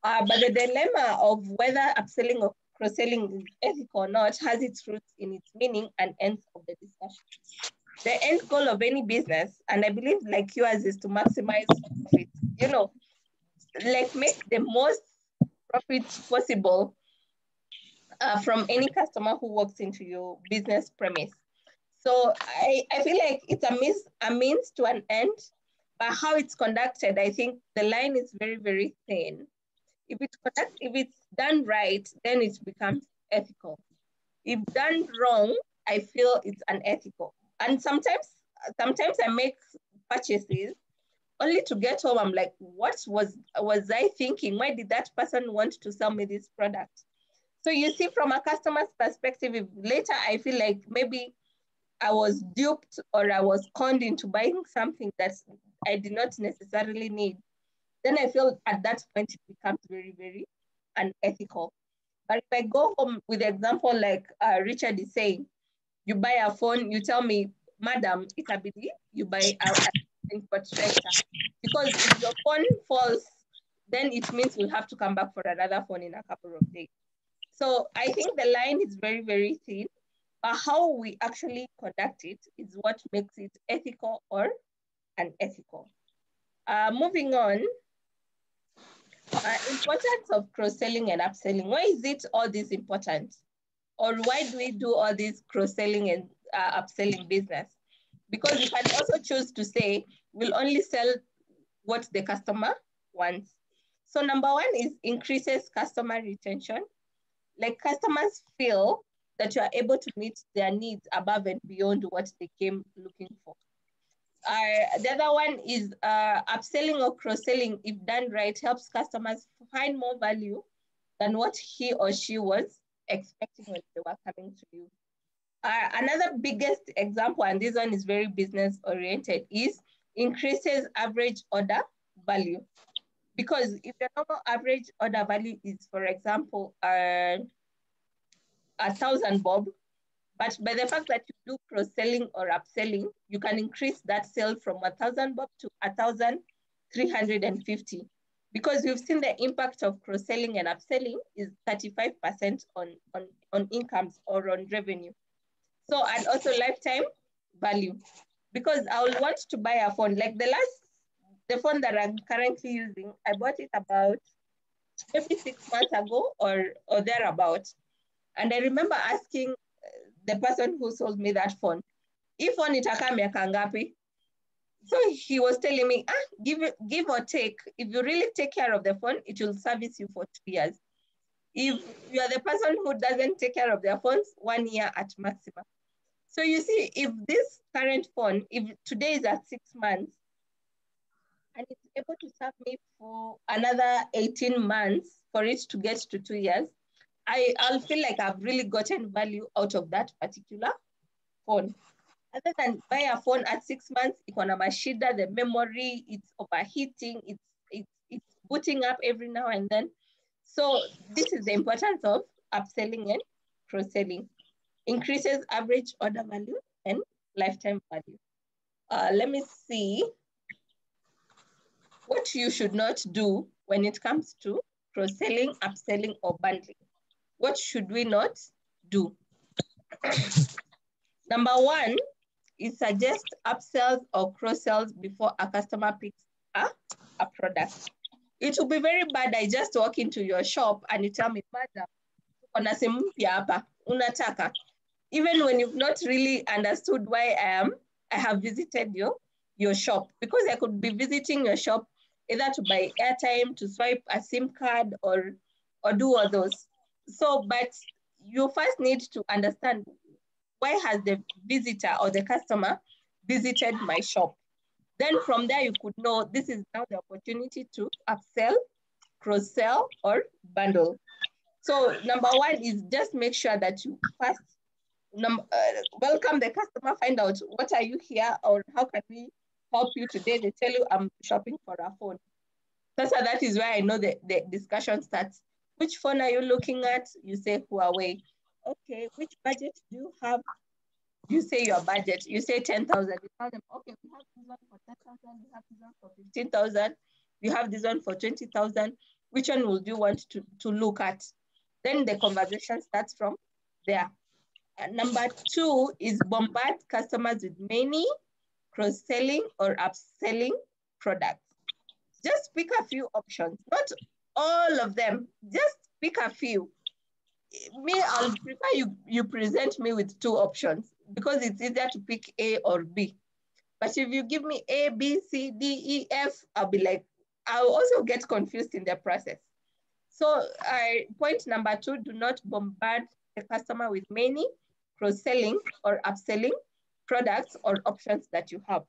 But the dilemma of whether upselling or cross-selling is ethical or not has its roots in its meaning and ends of the discussion. The end goal of any business, and I believe like yours, is to maximize profit, you know, like make the most profits possible from any customer who walks into your business premise. So I feel like it's a means to an end, but how it's conducted, I think the line is very, very thin. If it's done right, then it becomes ethical. If done wrong, I feel it's unethical. And sometimes I make purchases only to get home. I'm like, what was I thinking? Why did that person want to sell me this product? So you see, from a customer's perspective, if later I feel like maybe I was duped or I was conned into buying something that I did not necessarily need, then I feel at that point it becomes very, very unethical. But if I go home with the example like Richard is saying, you buy a phone, you tell me, madam, itabidi, you buy a protector. Because if your phone falls, then it means we'll have to come back for another phone in a couple of days. So I think the line is very, very thin. But how we actually conduct it is what makes it ethical or unethical. Moving on, importance of cross-selling and upselling. Why is it all this important? Or why do we do all this cross-selling and upselling business? Because you can also choose to say, we'll only sell what the customer wants. So number one is increases customer retention. Like customers feel that you are able to meet their needs above and beyond what they came looking for. The other one is upselling or cross-selling, if done right, helps customers find more value than what he or she was expecting when they were coming to you. Another biggest example, and this one is very business oriented, is increases average order value. Because if the normal average order value is, for example, 1,000 bob, but by the fact that you do cross-selling or upselling, you can increase that sale from 1,000 bob to 1,350. Because we've seen the impact of cross-selling and upselling is 35% on incomes or on revenue. So, and also lifetime value. Because I will want to buy a phone. Like the phone that I'm currently using, I bought it about maybe 6 months ago or thereabout. And I remember asking the person who sold me that phone, if phone itakaa miaka ngapi? So he was telling me, give or take, if you really take care of the phone, it will service you for 2 years. If you are the person who doesn't take care of their phones, 1 year at maximum. So you see, if this current phone, if today is at 6 months, and it's able to serve me for another 18 months for it to get to 2 years, I'll feel like I've really gotten value out of that particular phone. other than buy a phone at 6 months, iko na mashida, the memory, it's overheating, it's booting up every now and then. So this is the importance of upselling and cross-selling. Increases average order value and lifetime value. Let me see what you should not do when it comes to cross-selling, upselling, or bundling. What should we not do? Number one is suggest upsells or cross-sells before a customer picks a product. It will be very bad. I just walk into your shop and you tell me, madam, kuna simu mpya hapa, unataka. Even when you've not really understood why I have visited your shop, because I could be visiting your shop either to buy airtime, to swipe a SIM card, or do all those. So, but you first need to understand, why has the visitor or the customer visited my shop? Then from there, you could know this is now the opportunity to upsell, cross-sell, or bundle. So number one is just make sure that you first welcome the customer, find out what are you here, or how can we help you today. They tell you I'm shopping for a phone. So that is where I know the discussion starts. Which phone are you looking at? You say Huawei. Okay, which budget do you have? You say your budget. You say 10,000. You tell them, okay, we have this one for 10,000. We have this one for 15,000. We have this one for 20,000. Which one would you want to look at? Then the conversation starts from there. Number two is bombard customers with many cross-selling or upselling products. Just pick a few options, not all of them. Just pick a few. Me, I'll prefer you present me with two options, because it's easier to pick A or B. But if you give me A, B, C, D, E, F, I'll be like, I'll also get confused in the process. So point number two, do not bombard the customer with many cross-selling or upselling products or options that you have.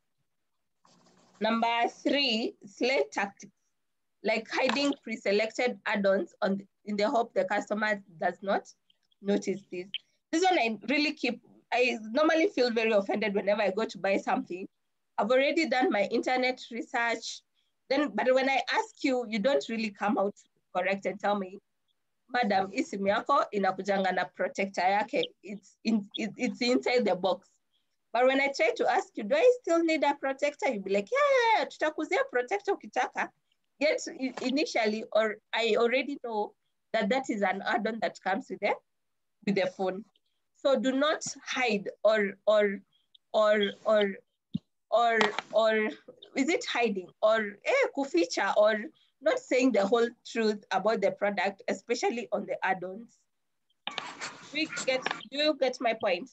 Number three, slay tactics, like hiding pre-selected add-ons in the hope the customer does not notice this. This one I normally feel very offended whenever I go to buy something. I've already done my internet research, but when I ask you, you don't really come out correct and tell me, madam, hii simu yako inakujanga na protector yake. It's inside the box. But when I try to ask you, do I still need a protector? You'll be like, yeah, tutakuzia protector ukitaka. Yet initially, or I already know that is an add-on that comes with the phone. So do not hide or is it hiding or kuficha, or not saying the whole truth about the product, especially on the add-ons. Do you get my point?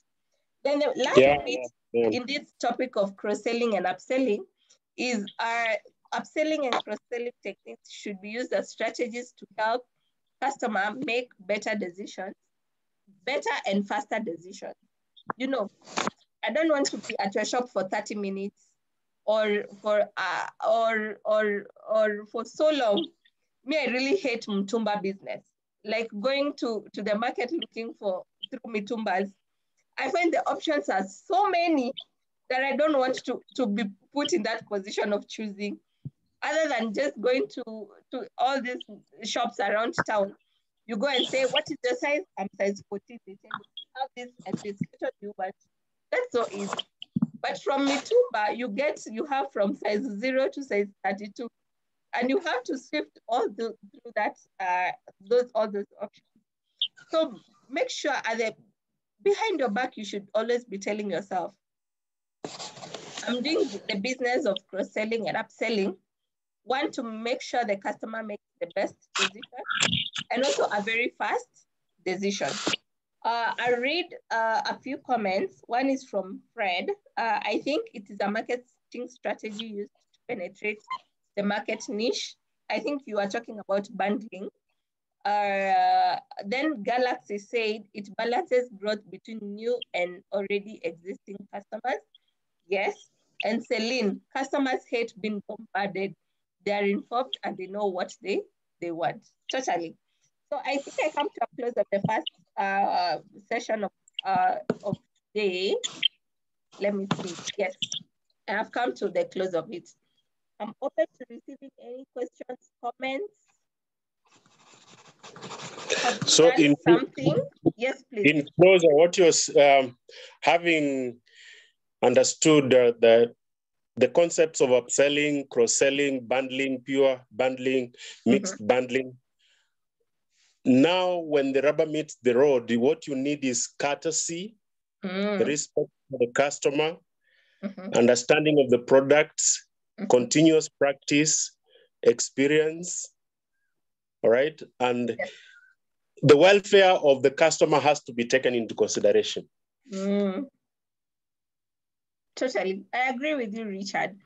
Then the last bit in this topic of cross-selling and upselling is upselling and cross-selling techniques should be used as strategies to help customer make better and faster decisions. You know, I don't want to be at your shop for 30 minutes or for so long. Me, I really hate mtumba business. Like going to the market looking through mitumbas. I find the options are so many that I don't want to be put in that position of choosing, other than just going to all these shops around town. You go and say, what is the size? I'm size 14. They tell you, have this and this. But that's so easy. But from mitumba, you have from size 0 to size 32. And you have to sift all through that, all those options. So make sure behind your back, you should always be telling yourself, I'm doing the business of cross-selling and upselling. One, to make sure the customer makes the best decision, and also a very fast decision. I read a few comments. One is from Fred. I think it is a marketing strategy used to penetrate the market niche. I think you are talking about bundling. Then Galaxy said it balances growth between new and already existing customers. Yes. And Celine, customers hate being bombarded. They are informed and they know what they want. Totally. So I think I come to a close of the first session of today. Let me see. Yes, I have come to the close of it. I'm open to receiving any questions, comments. So in something? Yes, please. In closing, what you're having understood the concepts of upselling, cross-selling, bundling, pure bundling, mixed bundling. Now, when the rubber meets the road, what you need is courtesy, respect for the customer, understanding of the products, continuous practice, experience, all right? And the welfare of the customer has to be taken into consideration. Totally, I agree with you, Richard.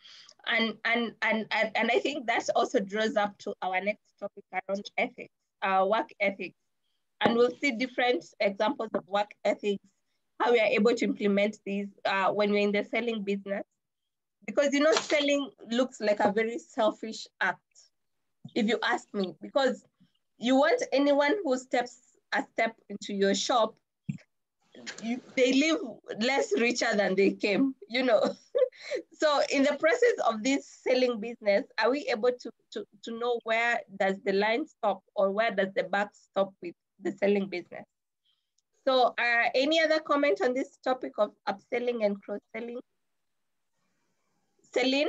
And I think that also draws up to our next topic around ethics, work ethics. And we'll see different examples of work ethics, how we are able to implement these when we're in the selling business. Because, you know, selling looks like a very selfish act, if you ask me, because you want anyone who steps a step into your shop, they leave less richer than they came, you know. So in the process of this selling business, are we able to know where does the line stop or where does the buck stop with the selling business? So any other comment on this topic of upselling and cross-selling? Celine,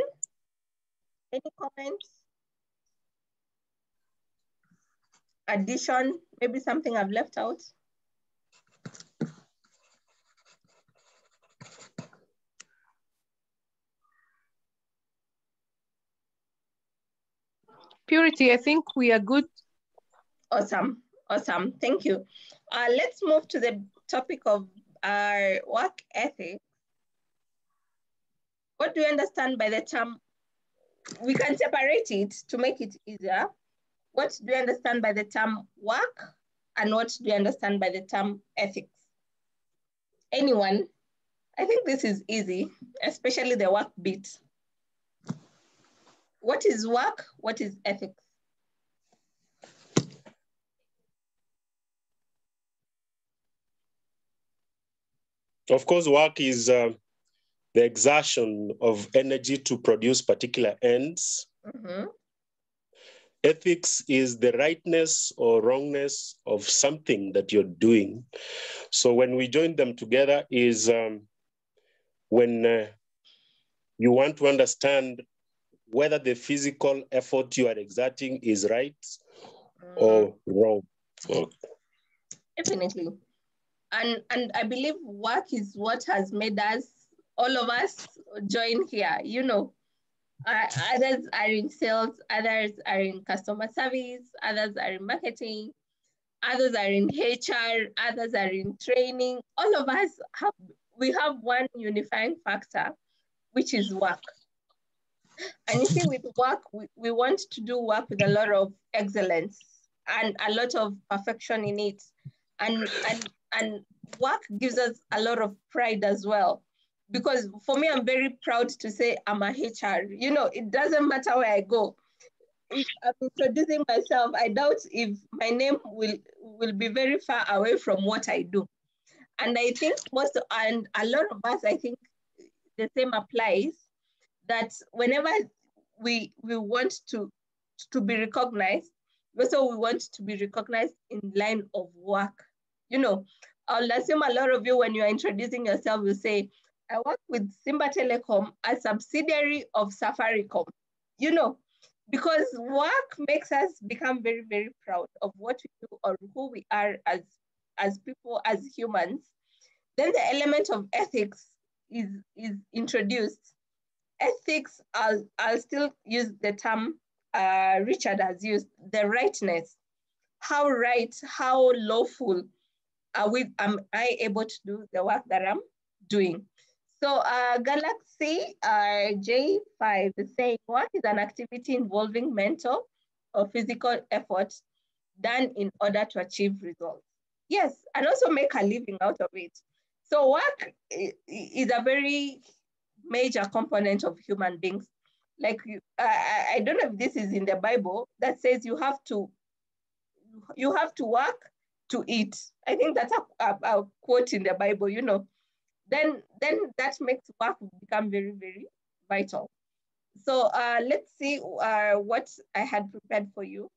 any comments? Addition, maybe something I've left out? Purity, I think we are good. Awesome, awesome, thank you. Let's move to the topic of work ethic. What do you understand by the term? We can separate it to make it easier. What do you understand by the term work? And what do you understand by the term ethics? Anyone? I think this is easy, especially the work bit. What is work? What is ethics? Of course, work is the exertion of energy to produce particular ends. Ethics is the rightness or wrongness of something that you're doing. So when we join them together is when you want to understand whether the physical effort you are exerting is right or wrong. Definitely. And I believe work is what has made us, all of us, join here. You know, others are in sales, others are in customer service, others are in marketing, others are in HR, others are in training. All of us we have one unifying factor, which is work. And you see, with work, we want to do work with a lot of excellence and a lot of perfection in it. And work gives us a lot of pride as well. Because for me, I'm very proud to say I'm a HR. You know, it doesn't matter where I go. If I'm introducing myself, I doubt if my name will be very far away from what I do. And I think and a lot of us, I think the same applies, that whenever we want to be recognized, also we want to be recognized in line of work. You know, I'll assume a lot of you, when you're introducing yourself, will say, I work with Simba Telecom, a subsidiary of Safaricom. You know, because work makes us become very, very proud of what we do or who we are as people, as humans. Then the element of ethics is introduced. Ethics, I'll still use the term Richard has used, the rightness. How right, how lawful am I able to do the work that I'm doing? So Galaxy J5 is saying work is an activity involving mental or physical effort done in order to achieve results. Yes, and also make a living out of it. So work is a very major component of human beings. Like I don't know if this is in the Bible that says you have to work to eat. I think that's a quote in the Bible, you know. then that makes work become very, very vital. So let's see what I had prepared for you.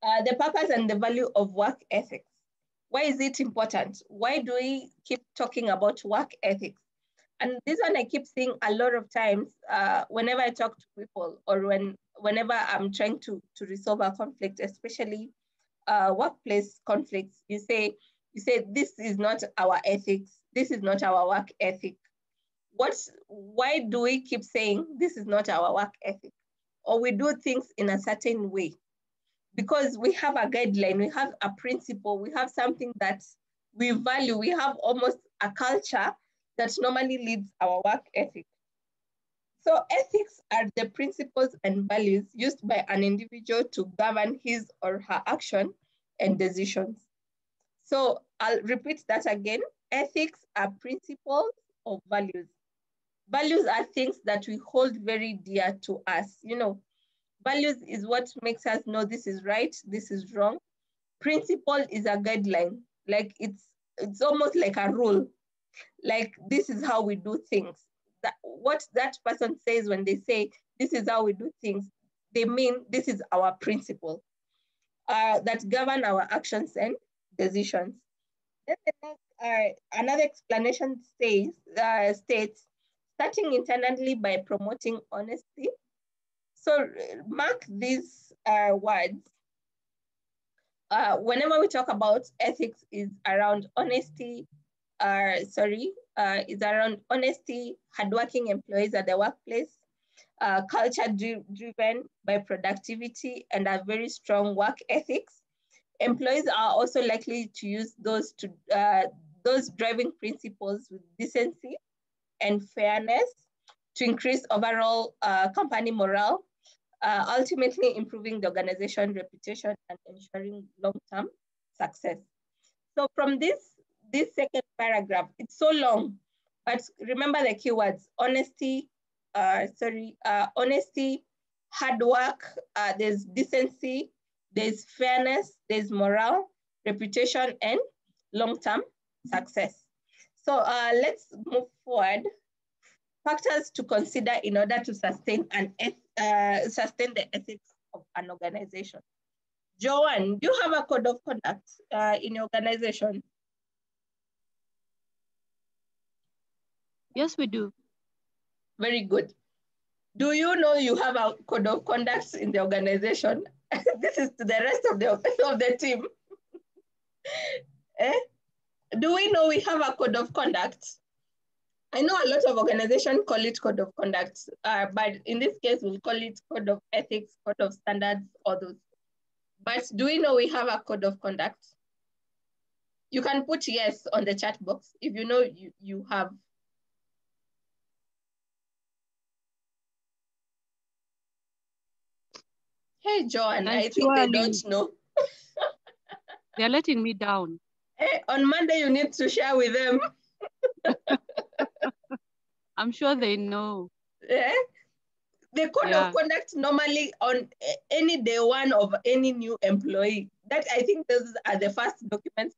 The purpose and the value of work ethics. Why is it important? Why do we keep talking about work ethics? And this one I keep seeing a lot of times whenever I talk to people, or whenever I'm trying to resolve a conflict, especially workplace conflicts. You say, this is not our ethics. This is not our work ethic. Why do we keep saying this is not our work ethic? Or we do things in a certain way? Because we have a guideline, we have a principle, we have something that we value, we have almost a culture that normally leads our work ethic. So ethics are the principles and values used by an individual to govern his or her action and decisions. So I'll repeat that again. Ethics are principles or values. Values are things that we hold very dear to us. You know, values is what makes us know this is right, this is wrong. Principle is a guideline. Like it's almost like a rule. Like this is how we do things. What that person says when they say this is how we do things, they mean this is our principle that govern our actions and decisions. Then the next, another explanation states, starting internally by promoting honesty. So mark these words. Whenever we talk about ethics, is around honesty. Is around honesty, hardworking employees at the workplace, culture driven by productivity and a very strong work ethics. Employees are also likely to use those driving principles with decency and fairness to increase overall company morale, ultimately improving the organization reputation and ensuring long-term success. So from this second paragraph, it's so long, but remember the keywords: honesty, honesty, hard work, there's decency, there's fairness, there's morale, reputation, and long-term success. So let's move forward. Factors to consider in order to sustain the ethics of an organization. Joanne, do you have a code of conduct in your organization? Yes, we do. Very good. Do you know you have a code of conduct in the organization? This is to the rest of the team. Do we know we have a code of conduct? I know a lot of organizations call it code of conduct, but in this case, we'll call it code of ethics, code of standards, all those. But do we know we have a code of conduct? You can put yes on the chat box if you know you have. Hey, John, I think they don't know. They're letting me down. Hey, on Monday, you need to share with them. I'm sure they know. Yeah? The code of conduct normally on any day one of any new employee. That I think those are the first documents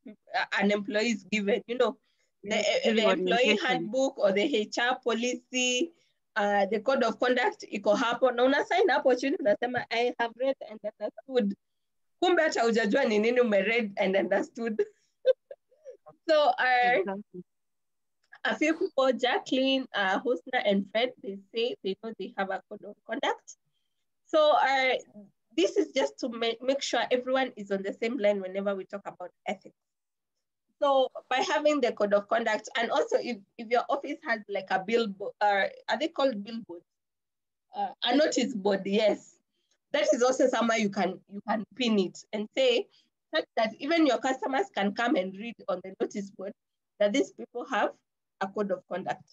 an employee is given. You know, the employee handbook or the HR policy, the code of conduct. Iko hapo na una sign hapo chini unasema I have read and understood. Kumbe hata hujajua ni nini umeread and understood. So a few people, Jacqueline, Husna, and Fred, they say they know they have a code of conduct. So this is just to make sure everyone is on the same line whenever we talk about ethics. So by having the code of conduct, and also if your office has like a billboard, are they called billboards? A notice board, yes. That is also somewhere you can pin it and say such that even your customers can come and read on the notice board that these people have a code of conduct.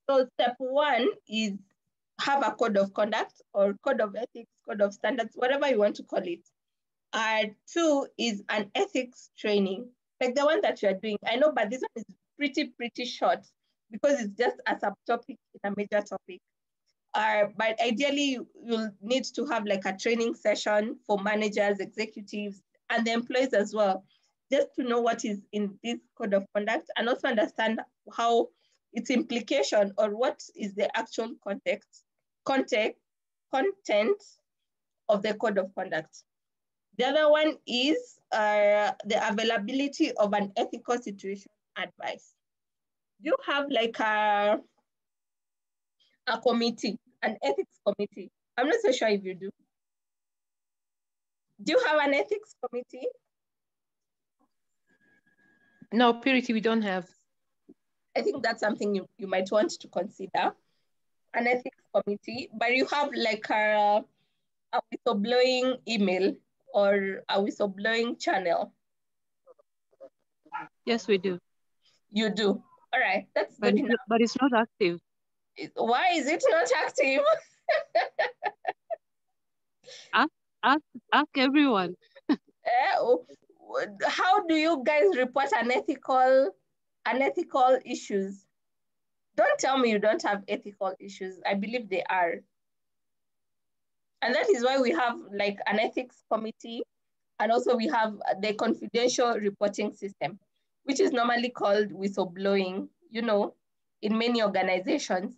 So step one is have a code of conduct or code of ethics, code of standards, whatever you want to call it. Two is an ethics training, like the one that you are doing. I know, but this one is pretty short because it's just a subtopic in a major topic. But ideally, you'll need to have like a training session for managers, executives, and the employees as well, just to know what is in this code of conduct and also understand how its implication or what is the actual content of the code of conduct. The other one is the availability of an ethical situation advice. You have like a committee, an ethics committee. I'm not so sure if you do. Do you have an ethics committee? No, Purity, we don't have. I think that's something you might want to consider, an ethics committee, but you have like a whistleblowing email or a whistleblowing channel. Yes, we do. You do. All right, that's good enough. But it's not active. Why is it not active? Ask everyone. How do you guys report unethical issues? Don't tell me you don't have ethical issues. I believe they are. And that is why we have like an ethics committee, and also we have the confidential reporting system, which is normally called whistleblowing, you know, in many organizations.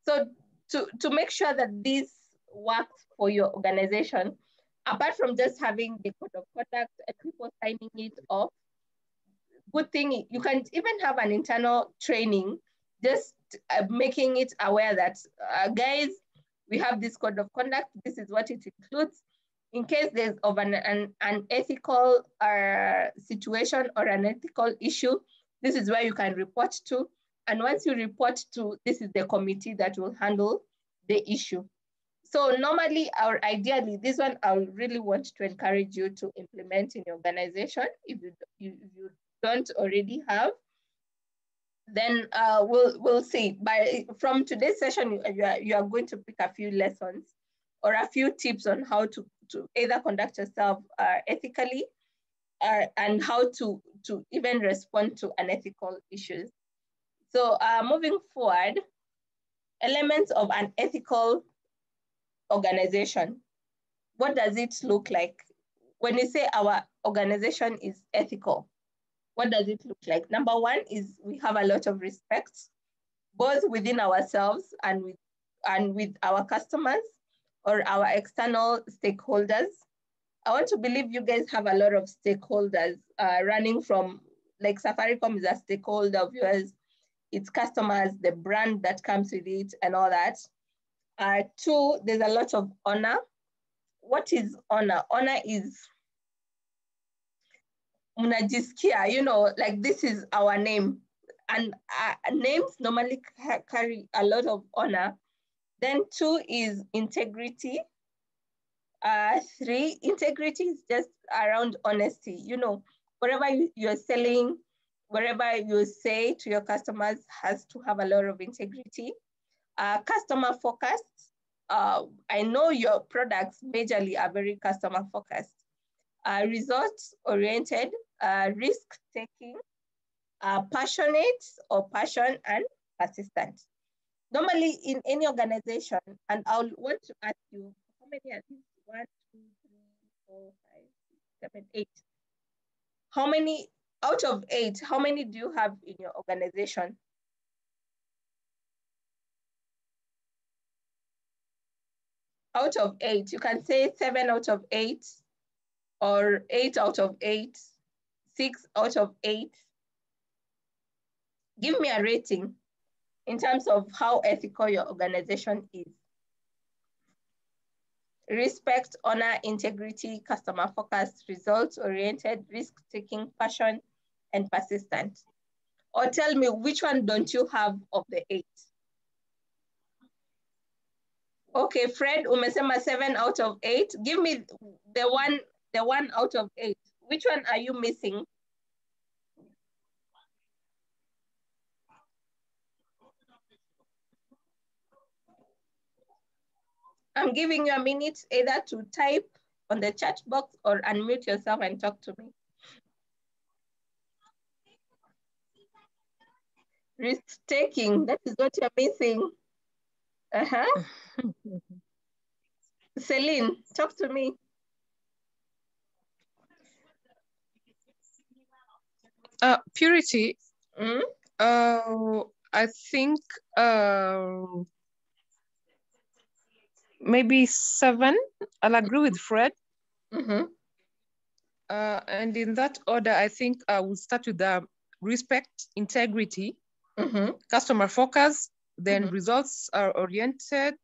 So to make sure that this works for your organization, apart from just having the code of conduct and people signing it off, good thing, you can even have an internal training, just making it aware that, guys, we have this code of conduct, this is what it includes. In case there's of an ethical situation or an ethical issue, this is where you can report to. And once you report to, this is the committee that will handle the issue. So normally, or ideally, this one I really want to encourage you to implement in your organization. If you don't already have, then we'll see. But from today's session, you are going to pick a few lessons or a few tips on how to either conduct yourself ethically and how to even respond to unethical issues. So moving forward, elements of an ethical organization. What does it look like? When you say our organization is ethical, what does it look like? Number one is we have a lot of respect, both within ourselves and with our customers or our external stakeholders. I want to believe you guys have a lot of stakeholders running from, like Safaricom is a stakeholder of yours, its customers, the brand that comes with it and all that. Two, there's a lot of honor. What is honor? Honor is mnajisikia, you know, like this is our name. And names normally carry a lot of honor. Then two is integrity. Three, integrity is just around honesty. You know, whatever you're selling, whatever you say to your customers has to have a lot of integrity. Customer focused. I know your products majorly are very customer focused. Results oriented, risk taking, passionate or passion and persistent. Normally in any organization, and I'll want to ask you, how many are these? 1, 2, 3, 4, 5, 6, 7, 8. How many out of 8, how many do you have in your organization? Out of 8, you can say 7 out of 8, or 8 out of 8, 6 out of 8. Give me a rating in terms of how ethical your organization is. Respect, honor, integrity, customer focused, results oriented, risk taking, passion, and persistent. Or tell me, which one don't you have of the 8? Okay, Fred, umesema 7 out of 8. Give me the one out of 8. Which one are you missing? I'm giving you a minute either to type on the chat box or unmute yourself and talk to me. Risk taking, that is what you're missing. Celine, talk to me. Purity. I think maybe 7. I'll agree with Fred. And in that order, I think we'll start with the respect, integrity, customer focus, then results are oriented.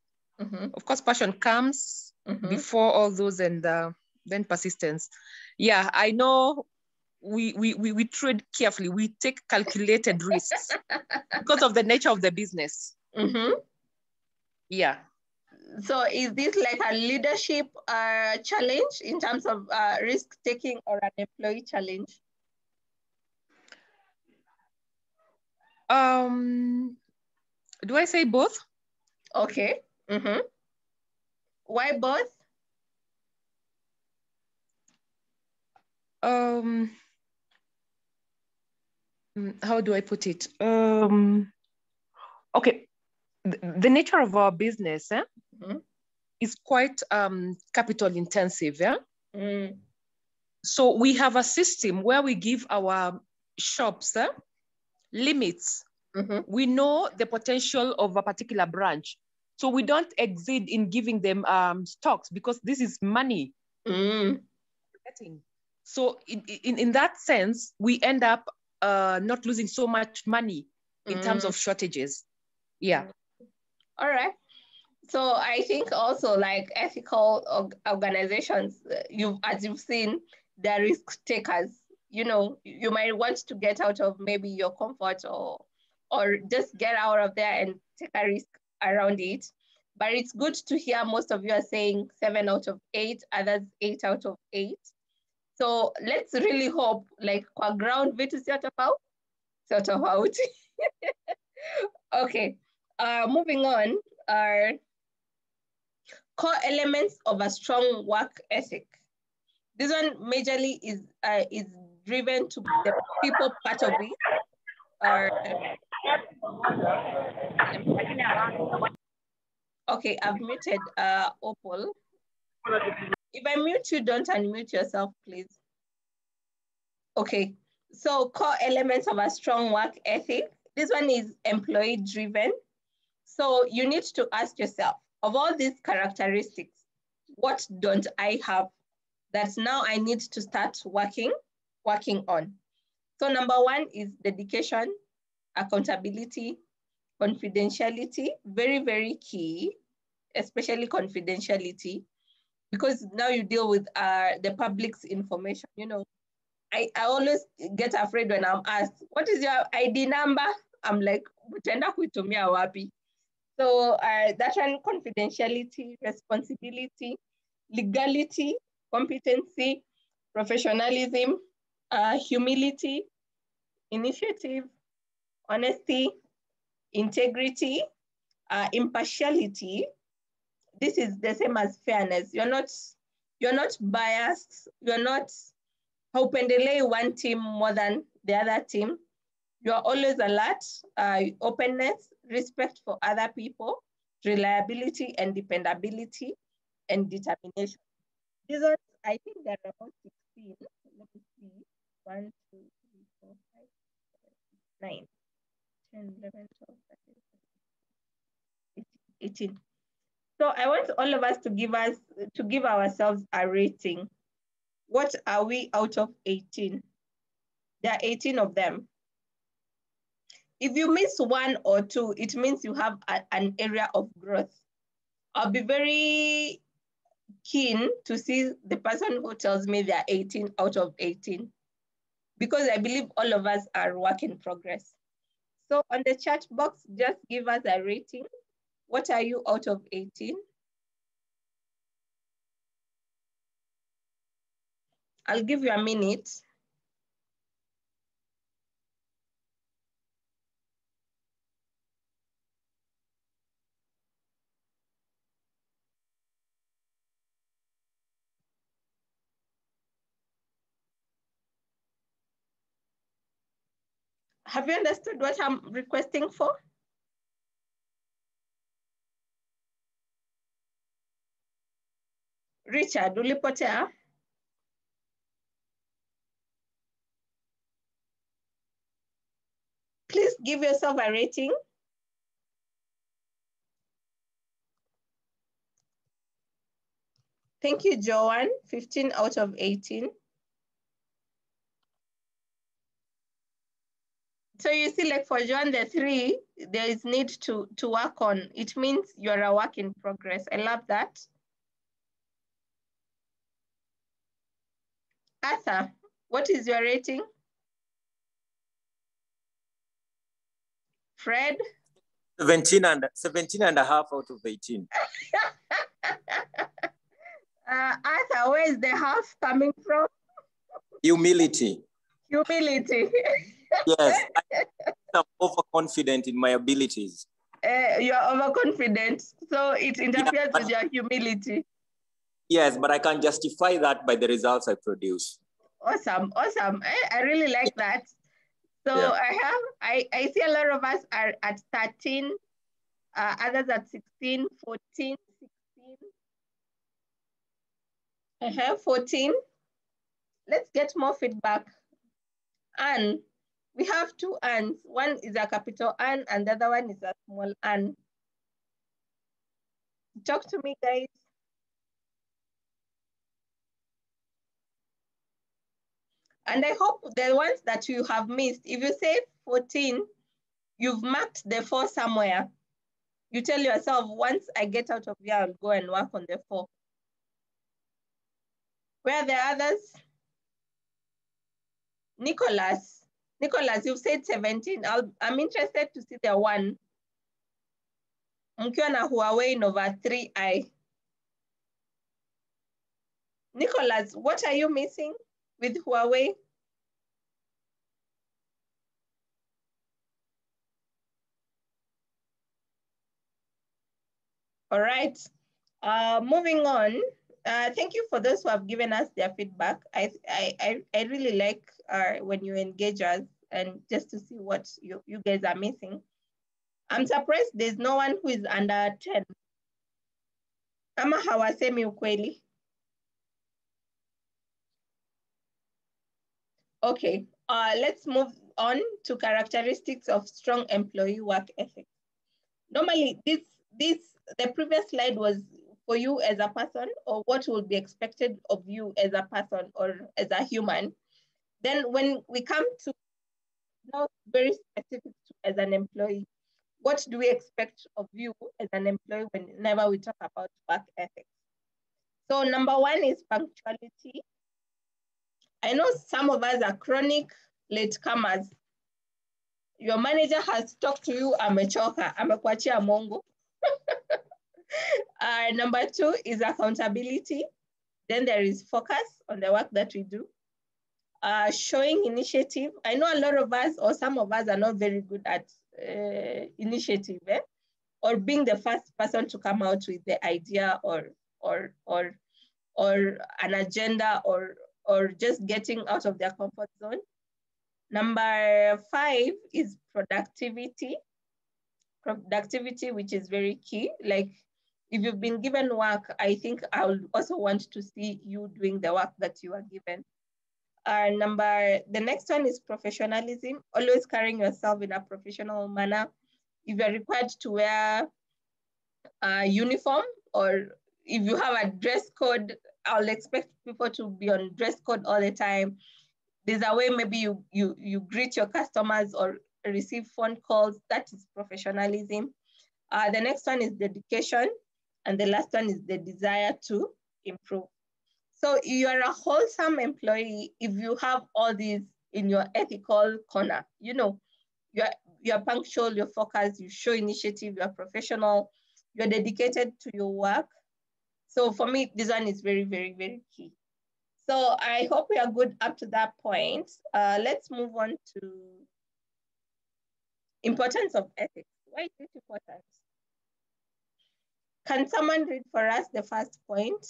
Of course, passion comes before all those, and then persistence. Yeah, I know we trade carefully. We take calculated risks because of the nature of the business. Yeah. So is this like a leadership challenge in terms of risk taking, or an employee challenge? Do I say both? Okay. Why both? How do I put it? Okay, the nature of our business is quite capital intensive. So we have a system where we give our shops limits. We know the potential of a particular branch. So we don't exceed in giving them stocks, because this is money. So in that sense, we end up not losing so much money in terms of shortages. Yeah. All right. So I think also, like, ethical organizations, as you've seen, they're risk takers. You know, you might want to get out of maybe your comfort, or just get out of there and take a risk around it. But it's good to hear most of you are saying 7 out of 8, others 8 out of 8. So let's really hope, like, kwa ground vitu sio tofauti. Okay, moving on, are core elements of a strong work ethic. This one majorly is driven to the people part of it. Okay, I've muted Opal. If I mute you, don't unmute yourself, please. Okay, so core elements of a strong work ethic. This one is employee driven. So you need to ask yourself, of all these characteristics, what don't I have that now I need to start working on? So number 1 is dedication, accountability, confidentiality, very, very key, especially confidentiality, because now you deal with the public's information. You know, I always get afraid when I'm asked, what is your ID number? I'm like, mutenda kuitumia wapi? So that one, confidentiality, responsibility, legality, competency, professionalism, humility, initiative, honesty, integrity, impartiality. This is the same as fairness. You're not biased. You're not haupendelei one team more than the other team. You're always alert, openness, respect for other people, reliability and dependability, and determination. These are, I think there are about 16. Let me see. 1, 2, 3, 4, 5, 6, 7, 9, 10, 11, 12, 13, 18. So I want all of us to give ourselves a rating. What are we out of 18? There are 18 of them. If you miss 1 or 2, it means you have an area of growth. I'll be very keen to see the person who tells me they're 18 out of 18, because I believe all of us are work in progress. So on the chat box, just give us a rating. What are you out of 18? I'll give you a minute. Have you understood what I'm requesting for? Richard, ulipotea? give yourself a rating. Thank you, Joanne. 15 out of 18. So you see, like for Joanne, the 3, there is need to work on. It means you're a work in progress. I love that. Arthur, what is your rating? Fred? 17 and a half out of 18. Arthur, where is the half coming from? Humility. Humility. Yes, I'm overconfident in my abilities. You're overconfident, so it interferes with your humility. Yes, but I can justify that by the results I produce. Awesome, awesome. I really like that. So yeah. I see a lot of us are at 13, others at 16, 14, 16. 14. Let's get more feedback. Anne, we have 2 Annes. One is a capital Anne and the other one is a small Anne. Talk to me, guys. And I hope the ones that you have missed, if you say 14, you've marked the 4 somewhere. You tell yourself, once I get out of here, I'll go and work on the 4. Where are the others? Nicholas, you've said 17. I'm interested to see the 1. Mkiwa na Huawei Nova 3i. Nicholas, what are you missing with Huawei? All right, moving on. Thank you for those who have given us their feedback. I really like when you engage us and just to see what you guys are missing. I'm surprised there's no one who is under 10. Ama hawasemi ukweli. Okay, let's move on to characteristics of strong employee work ethic. Normally, the previous slide was for you as a person or what will be expected of you as a person or as a human. Then when we come to now very specific to as an employee, what do we expect of you as an employee whenever we talk about work ethics? So number 1 is punctuality. I know some of us are chronic latecomers. Your manager has talked to you, amechoka, amekuachia mongo. Number 2 is accountability. Then there is focus on the work that we do. Showing initiative. I know a lot of us or some of us are not very good at initiative, or being the first person to come out with the idea or an agenda or just getting out of their comfort zone. Number 5 is productivity. Productivity, which is very key. Like if you've been given work, I think I would also want to see you doing the work that you are given. The next one is professionalism, always carrying yourself in a professional manner. If you're required to wear a uniform or if you have a dress code, I'll expect people to be on dress code all the time. There's a way maybe you greet your customers or receive phone calls. That is professionalism. The next one is dedication. And the last one is the desire to improve. So you're a wholesome employee if you have all these in your ethical corner. You know, you're punctual, you're focused, you show initiative, you're professional, you're dedicated to your work. So for me, this one is very, very, very key. So I hope we are good up to that point. Let's move on to importance of ethics. Why is it important? Can someone read for us the first point?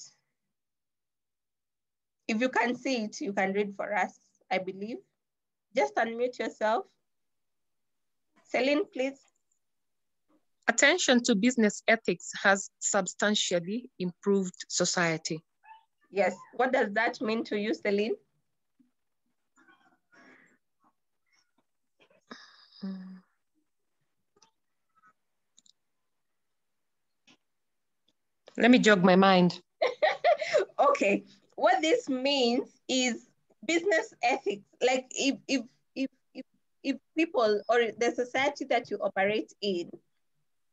If you can see it, you can read for us, I believe. Just unmute yourself. Celine, please. Attention to business ethics has substantially improved society. Yes. What does that mean to you, Celine? Let me jog my mind. Okay, what this means is business ethics. Like if people or the society that you operate in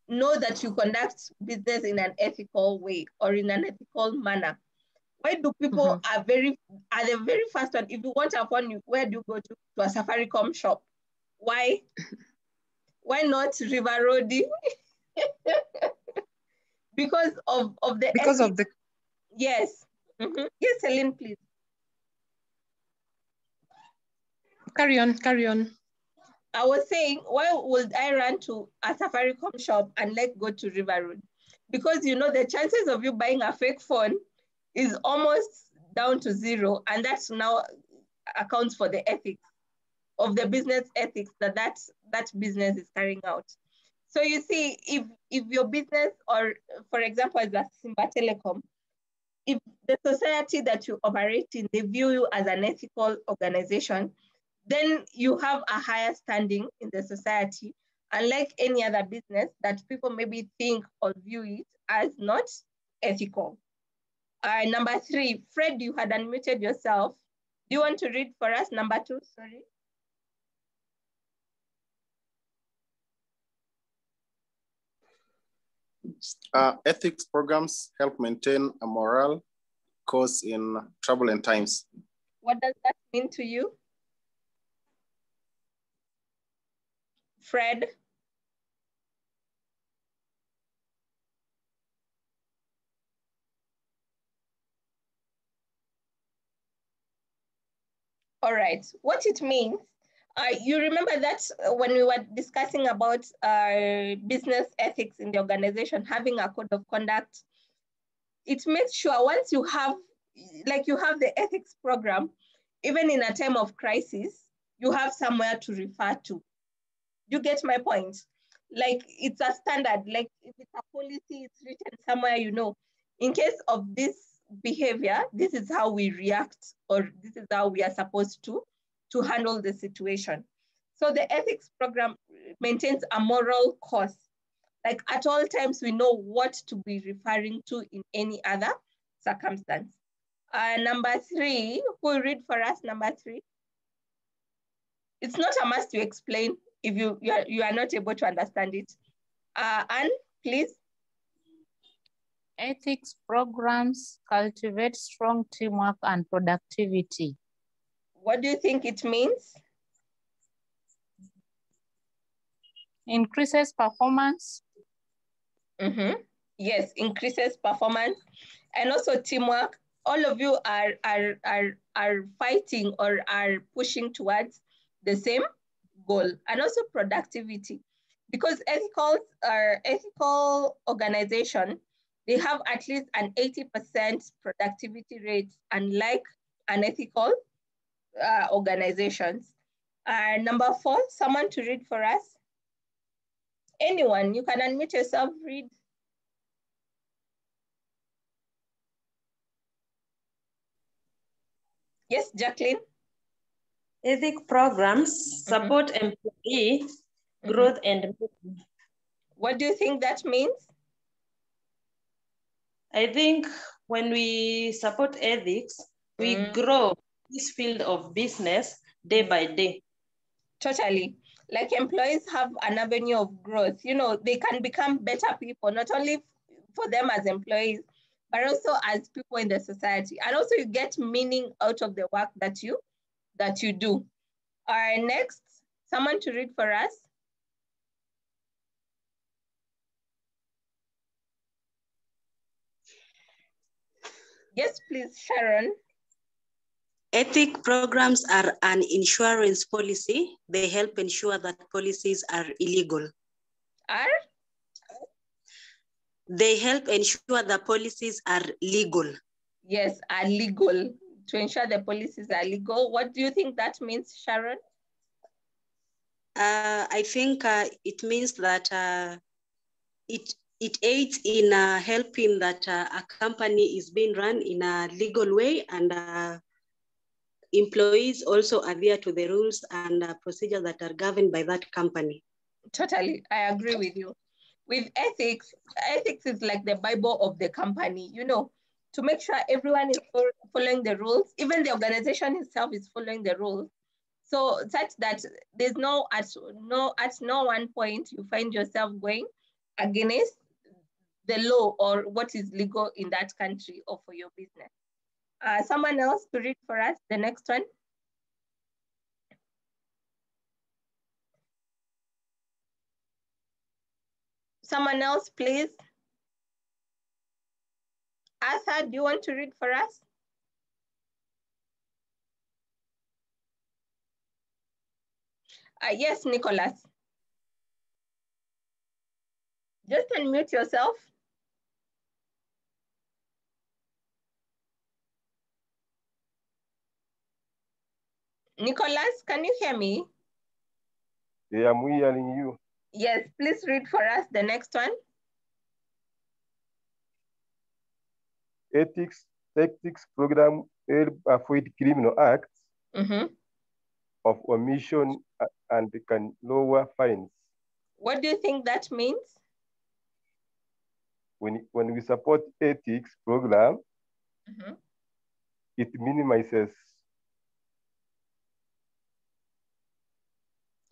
know that you conduct business in an ethical way or in an ethical manner, why do people are the very first one? If you want a phone, where do you go to a Safaricom shop? Why? Why not River Road? Because of the because ethics. of the Yes. Yes, Celine, please. Carry on. I was saying, why would I run to a Safaricom shop and like go to River Road? Because you know the chances of you buying a fake phone is almost down to zero, and that now accounts for the ethics of the business ethics that business is carrying out. So you see, if your business, or for example, as a Simba Telecom, if the society that you operate in, they view you as an ethical organization, then you have a higher standing in the society, unlike any other business that people maybe think or view it as not ethical. Number 3, Fred, you had unmuted yourself. Do you want to read for us number 2? Sorry. Ethics programs help maintain a moral cause in turbulent times. What does that mean to you, Fred? All right, what it means, you remember that when we were discussing about business ethics in the organization, having a code of conduct, it makes sure once you have the ethics program, even in a time of crisis, you have somewhere to refer to. You get my point? Like it's a standard, like if it's a policy, it's written somewhere, you know, in case of this behavior, this is how we react, or this is how we are supposed to handle the situation. So the ethics program maintains a moral course. Like at all times, we know what to be referring to in any other circumstance. Number 3, who will read for us number 3? It's not a must to explain if you are not able to understand it. Anne, please. Ethics programs cultivate strong teamwork and productivity. What do you think it means? Increases performance. Yes, increases performance and also teamwork. All of you are fighting or are pushing towards the same goal, and also productivity, because ethical organization, they have at least an 80% productivity rate, unlike unethical organizations. Number 4, someone to read for us. Anyone, you can unmute yourself, read. Yes, Jacqueline. Ethic programs support employee growth and movement. What do you think that means? I think when we support ethics, we grow this field of business day by day. Totally. Like employees have an avenue of growth. You know, they can become better people, not only for them as employees, but also as people in the society. And also you get meaning out of the work that you do. All right, next, someone to read for us. Yes, please, Sharon. Ethic programs are an insurance policy. They help ensure that policies are illegal. They help ensure the policies are legal. Yes, are legal. To ensure the policies are legal. What do you think that means, Sharon? I think it means that it aids in helping that a company is being run in a legal way, and employees also adhere to the rules and procedures that are governed by that company. Totally, I agree with you. with ethics, ethics is like the Bible of the company, you know, to make sure everyone is following the rules, even the organization itself is following the rules. So such that there's at no one point you find yourself going against the law or what is legal in that country or for your business. Someone else to read for us, the next one. Someone else, please. Asa, do you want to read for us? Yes, Nicholas. Just unmute yourself. Nicholas, can you hear me? Yeah, I'm hearing you. Yes, please read for us the next one. Ethics program help avoid criminal acts of omission and can lower fines. What do you think that means? When we support ethics program, it minimizes.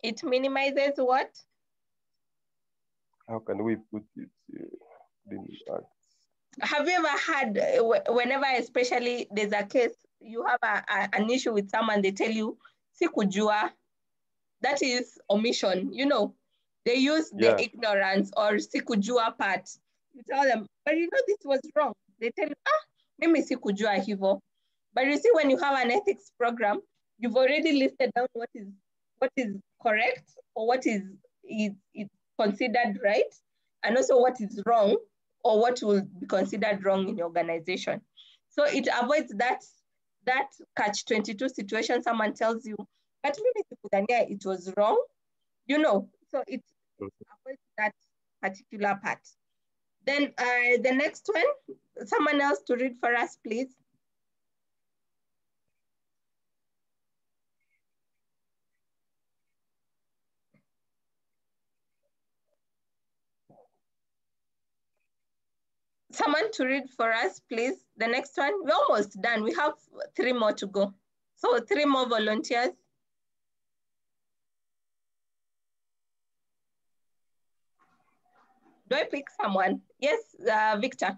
It minimizes what? How can we put it? Have you ever had, whenever especially there's a case, you have an issue with someone, they tell you, sikujua, that is omission, you know, they use the ignorance or sikujua part. You tell them, but you know, this was wrong. They tell you, mimi sikujua hivo. But you see, when you have an ethics program, you've already listed down what is correct or what is considered right, and also what is wrong or what will be considered wrong in your organization. So it avoids that catch-22 situation. Someone tells you, but maybe it was wrong, you know, so it avoids that particular part. Then the next one, someone else to read for us, please. Someone to read for us, please. The next one, we're almost done. We have 3 more to go. So 3 more volunteers. Do I pick someone? Yes, Victor.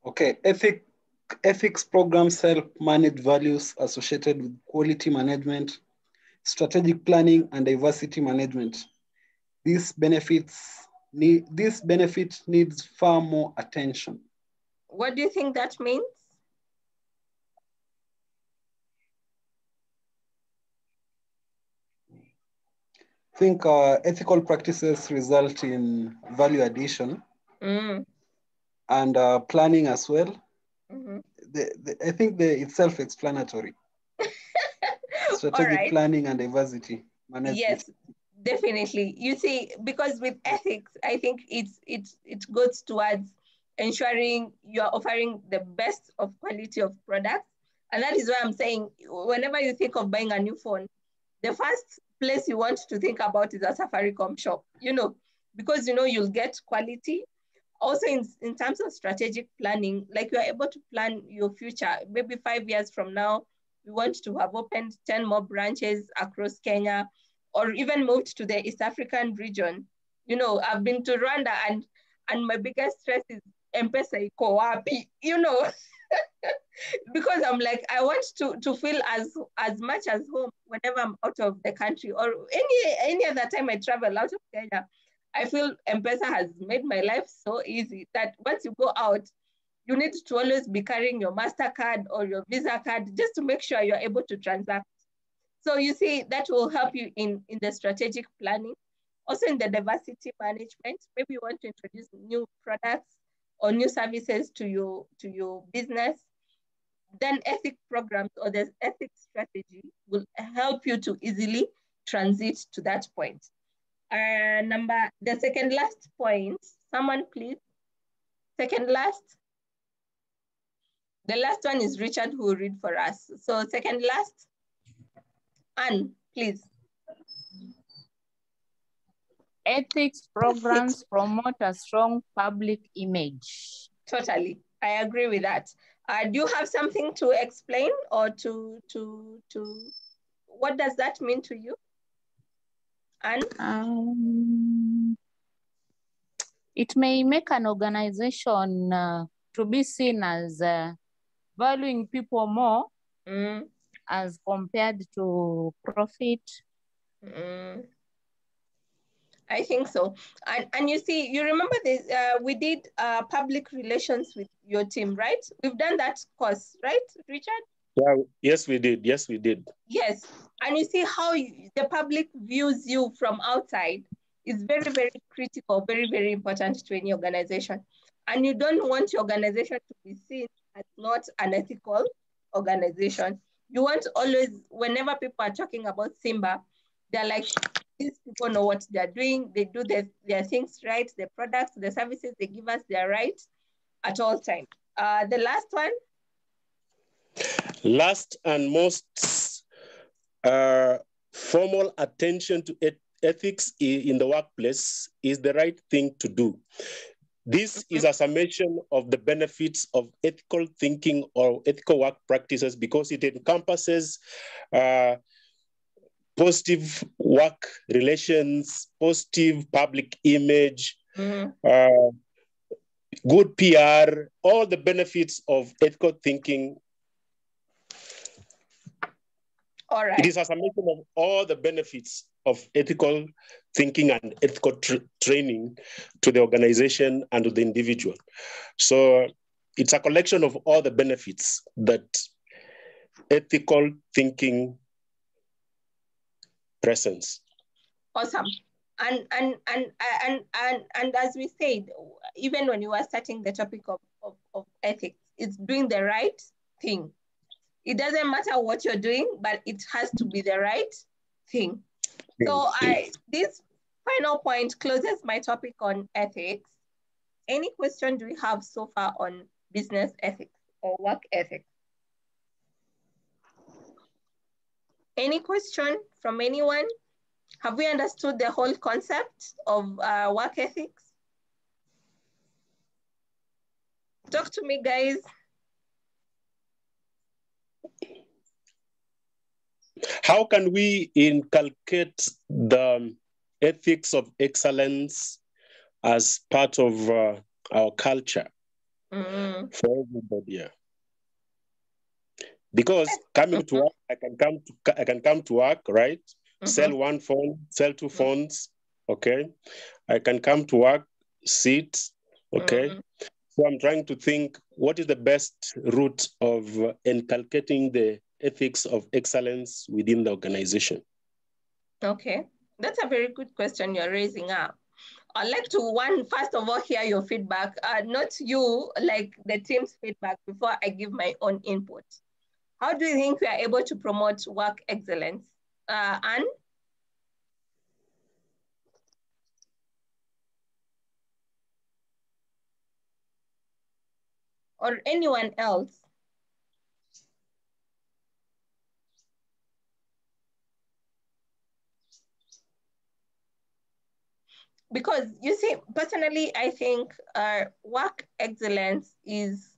Okay, ethics programs help manage values associated with quality management, strategic planning, and diversity management. This benefit needs far more attention. What do you think that means? I think ethical practices result in value addition and planning as well. I think it's self-explanatory. Strategic planning and diversity management. Yes, definitely. You see, because with ethics, I think it goes towards ensuring you are offering the best of quality of products. And that is why I'm saying, whenever you think of buying a new phone, the first place you want to think about is a Safaricom shop, you know, because you know you'll get quality. Also in terms of strategic planning, like you're able to plan your future. Maybe 5 years from now, we want to have opened 10 more branches across Kenya, or even moved to the East African region. You know, I've been to Rwanda and my biggest stress is M-Pesa iko wapi, you know, because I'm like, I want to feel as much as home whenever I'm out of the country, or any other time I travel out of Kenya. I feel M-Pesa has made my life so easy that once you go out, you need to always be carrying your MasterCard or your Visa card just to make sure you're able to transact. So you see, that will help you in the strategic planning. Also in the diversity management, maybe you want to introduce new products or new services to your business. Then ethic programs or the ethic strategy will help you to easily transit to that point. The second last point, someone please. Second last. The last one is Richard who will read for us. So second last, Anne, please. Ethics programs promote a strong public image. Totally, I agree with that. Do you have something to explain or what does that mean to you? And it may make an organization to be seen as valuing people more as compared to profit. I think so. And you see, you remember this, we did public relations with your team, right? We've done that course, right, Richard? Yeah, yes, we did. Yes, we did. Yes. And you see how the public views you from outside is very, very critical, very, very important to any organization. And you don't want your organization to be seen as not an ethical organization. You want always, whenever people are talking about Simba, they're like, these people know what they're doing. They do their things right. The products, the services they give us, they're right at all times. The last one. Last and most formal attention to ethics in the workplace is the right thing to do. This is a summation of the benefits of ethical thinking or ethical work practices because it encompasses positive work relations, positive public image, good PR, all the benefits of ethical thinking. All right. It is a summation of all the benefits of ethical thinking and ethical training to the organization and to the individual. So it's a collection of all the benefits that ethical thinking presents. Awesome. And as we said, even when you were starting the topic of ethics, it's doing the right thing. It doesn't matter what you're doing, but it has to be the right thing. So this final point closes my topic on ethics. Any question do we have so far on business ethics or work ethics? Any question from anyone? Have we understood the whole concept of work ethics? Talk to me, guys. How can we inculcate the ethics of excellence as part of our culture for everybody? Yeah. Because coming to work, I can come to work, right? Sell one phone, sell two phones, okay? I can come to work, sit, okay? So I'm trying to think, what is the best route of inculcating the ethics of excellence within the organization? Okay, that's a very good question you're raising up. I'd like to, first of all, hear your feedback, not you, like the team's feedback before I give my own input. How do you think we are able to promote work excellence? Anne? Or anyone else? Because you see, personally, I think work excellence is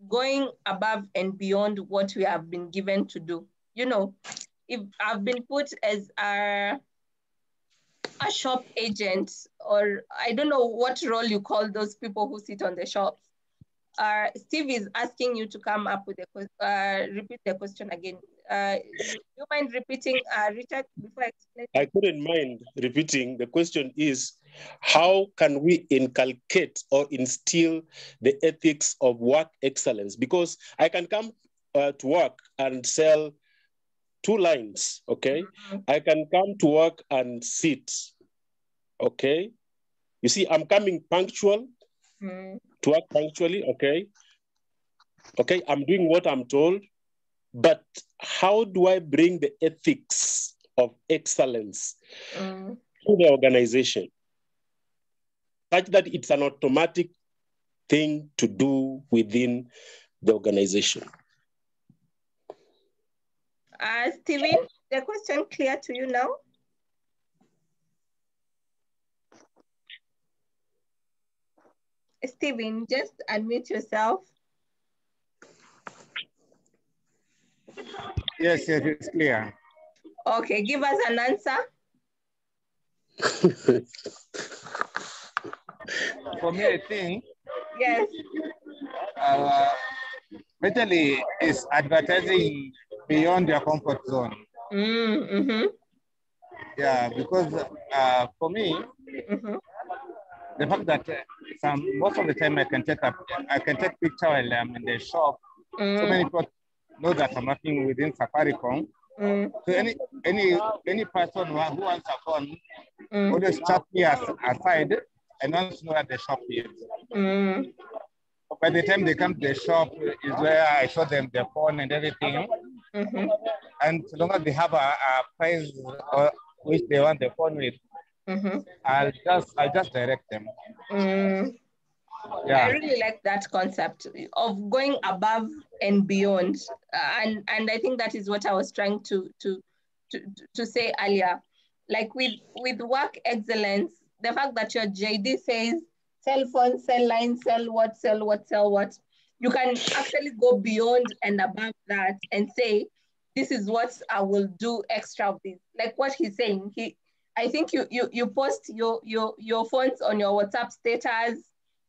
going above and beyond what we have been given to do. You know, if I've been put as a shop agent, or I don't know what role you call those people who sit on the shops, Steve is asking you to come up with repeat the question again. You mind repeating, Richard, before I explain? I couldn't mind repeating. The question is, how can we inculcate or instill the ethics of work excellence? Because I can come to work and sell 2 lines, okay? I can come to work and sit, okay? You see, I'm coming punctual, to work punctually, okay? Okay, I'm doing what I'm told, but how do I bring the ethics of excellence to the organization such that it's an automatic thing to do within the organization? Steven, the question clear to you now? Steven, just unmute yourself. Yes, yes, it's clear. Okay, give us an answer. For me, I think yes, actually is advertising beyond your comfort zone. Yeah, because for me, the fact that most of the time I can take picture while I'm in the shop. So many people know that I'm working within Safaricom. So any person who wants a phone always chat me aside and wants to know at the shop is. By the time they come to the shop is where I show them the phone and everything. And so long as they have a price which they want the phone with, I'll just direct them. Yeah. I really like that concept of going above and beyond, and I think that is what I was trying to say earlier. Like with work excellence, the fact that your JD says sell phone, sell line, sell what, you can actually go beyond and above that and say, this is what I will do extra of this. Like what he's saying, I think you post your phones on your WhatsApp status,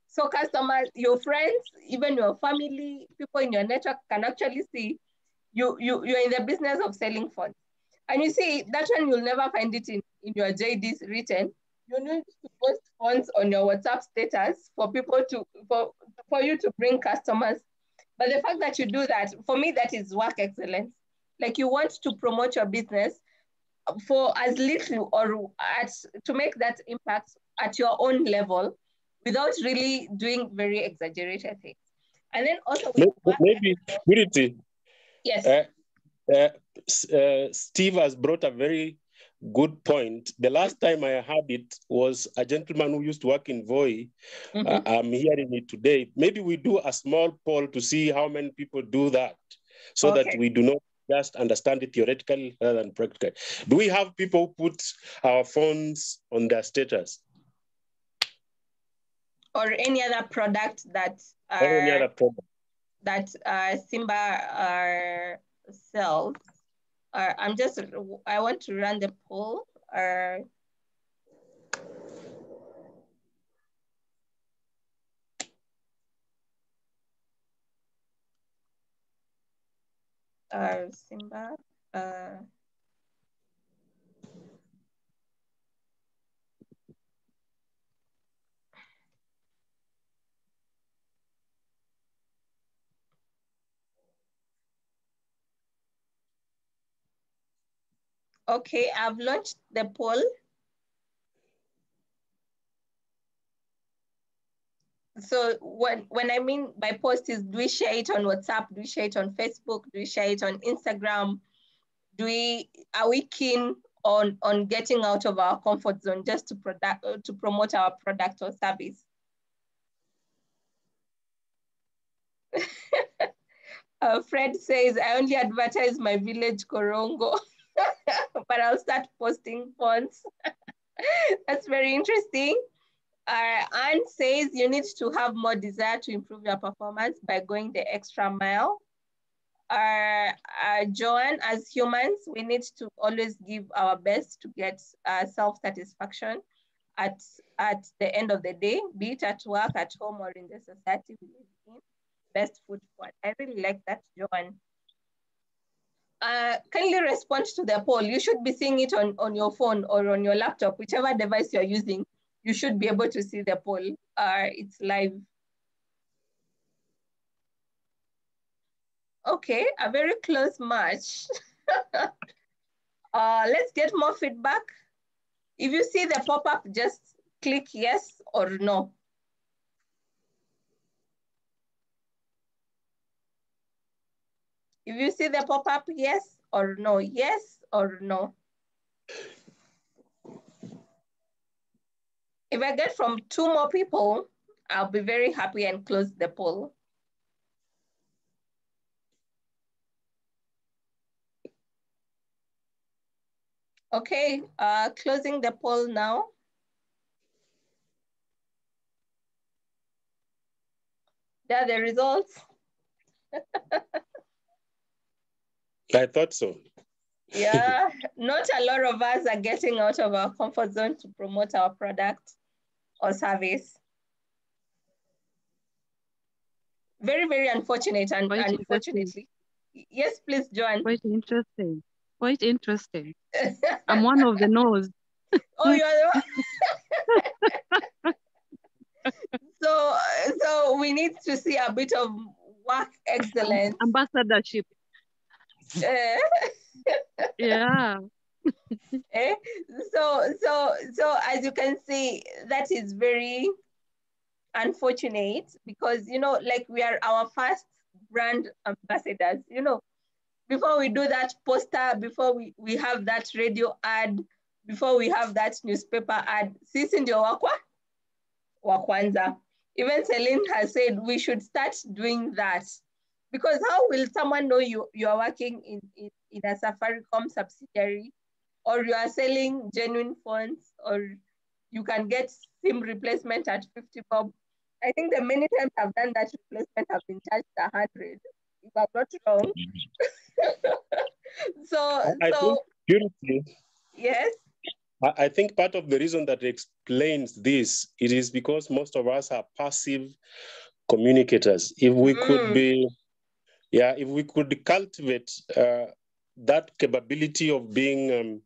so customers, your friends, even your family, people in your network can actually see you're in the business of selling phones. And you see, that one you'll never find it in your JDs written. You need to post phones on your WhatsApp status for people for you to bring customers. But the fact that you do that, for me, that is work excellence. Like you want to promote your business for as little or to make that impact at your own level without really doing very exaggerated things. And then also maybe Purity. Yes. Steve has brought a very good point. The last time I heard it was a gentleman who used to work in Voi. I'm hearing it today. Maybe we do a small poll to see how many people do that, so that we do not just understand it theoretically rather than practically. Do we have people who put our phones on their status? Or any other product that Simba sells? I want to run the poll. Simba. Okay, I've launched the poll. So when I mean by post is, do we share it on WhatsApp? Do we share it on Facebook? Do we share it on Instagram? Are we keen on getting out of our comfort zone just to promote our product or service? Fred says, I only advertise my village Korongo, but I'll start posting fonts. That's very interesting. Anne says you need to have more desire to improve your performance by going the extra mile. Joanne, as humans, we need to always give our best to get self-satisfaction at the end of the day, be it at work, at home, or in the society we live in. Best foot forward. I really like that, Joanne. Kindly respond to the poll. You should be seeing it on your phone or on your laptop, whichever device you're using. You should be able to see the poll. It's live. Okay, a very close match. Let's get more feedback. If you see the pop-up, just click yes or no. If you see the pop-up, yes or no, yes or no. If I get from 2 more people, I'll be very happy and close the poll. Okay, closing the poll now. Yeah, the results. I thought so. Yeah, not a lot of us are getting out of our comfort zone to promote our product or service. Very, very unfortunate. And unfortunately. Yes, please, Joanne. Quite interesting. Quite interesting. I'm one of the no's. Oh, you're so we need to see a bit of work excellence. Ambassadorship. Yeah. So as you can see, that is very unfortunate because, you know, like we are our first brand ambassadors, you know, before we do that poster, before we have that radio ad, before we have that newspaper ad, sisi ndio wa kwanza. Even Celine has said we should start doing that, because how will someone know you are working in a Safaricom subsidiary, or you are selling genuine phones, or you can get SIM replacement at 50 bob. I think the many times I've done that replacement have been charged 100, if I'm not wrong. I think, Purity, yes. I think part of the reason that explains this, it is because most of us are passive communicators. If we could be, if we could cultivate that capability of being,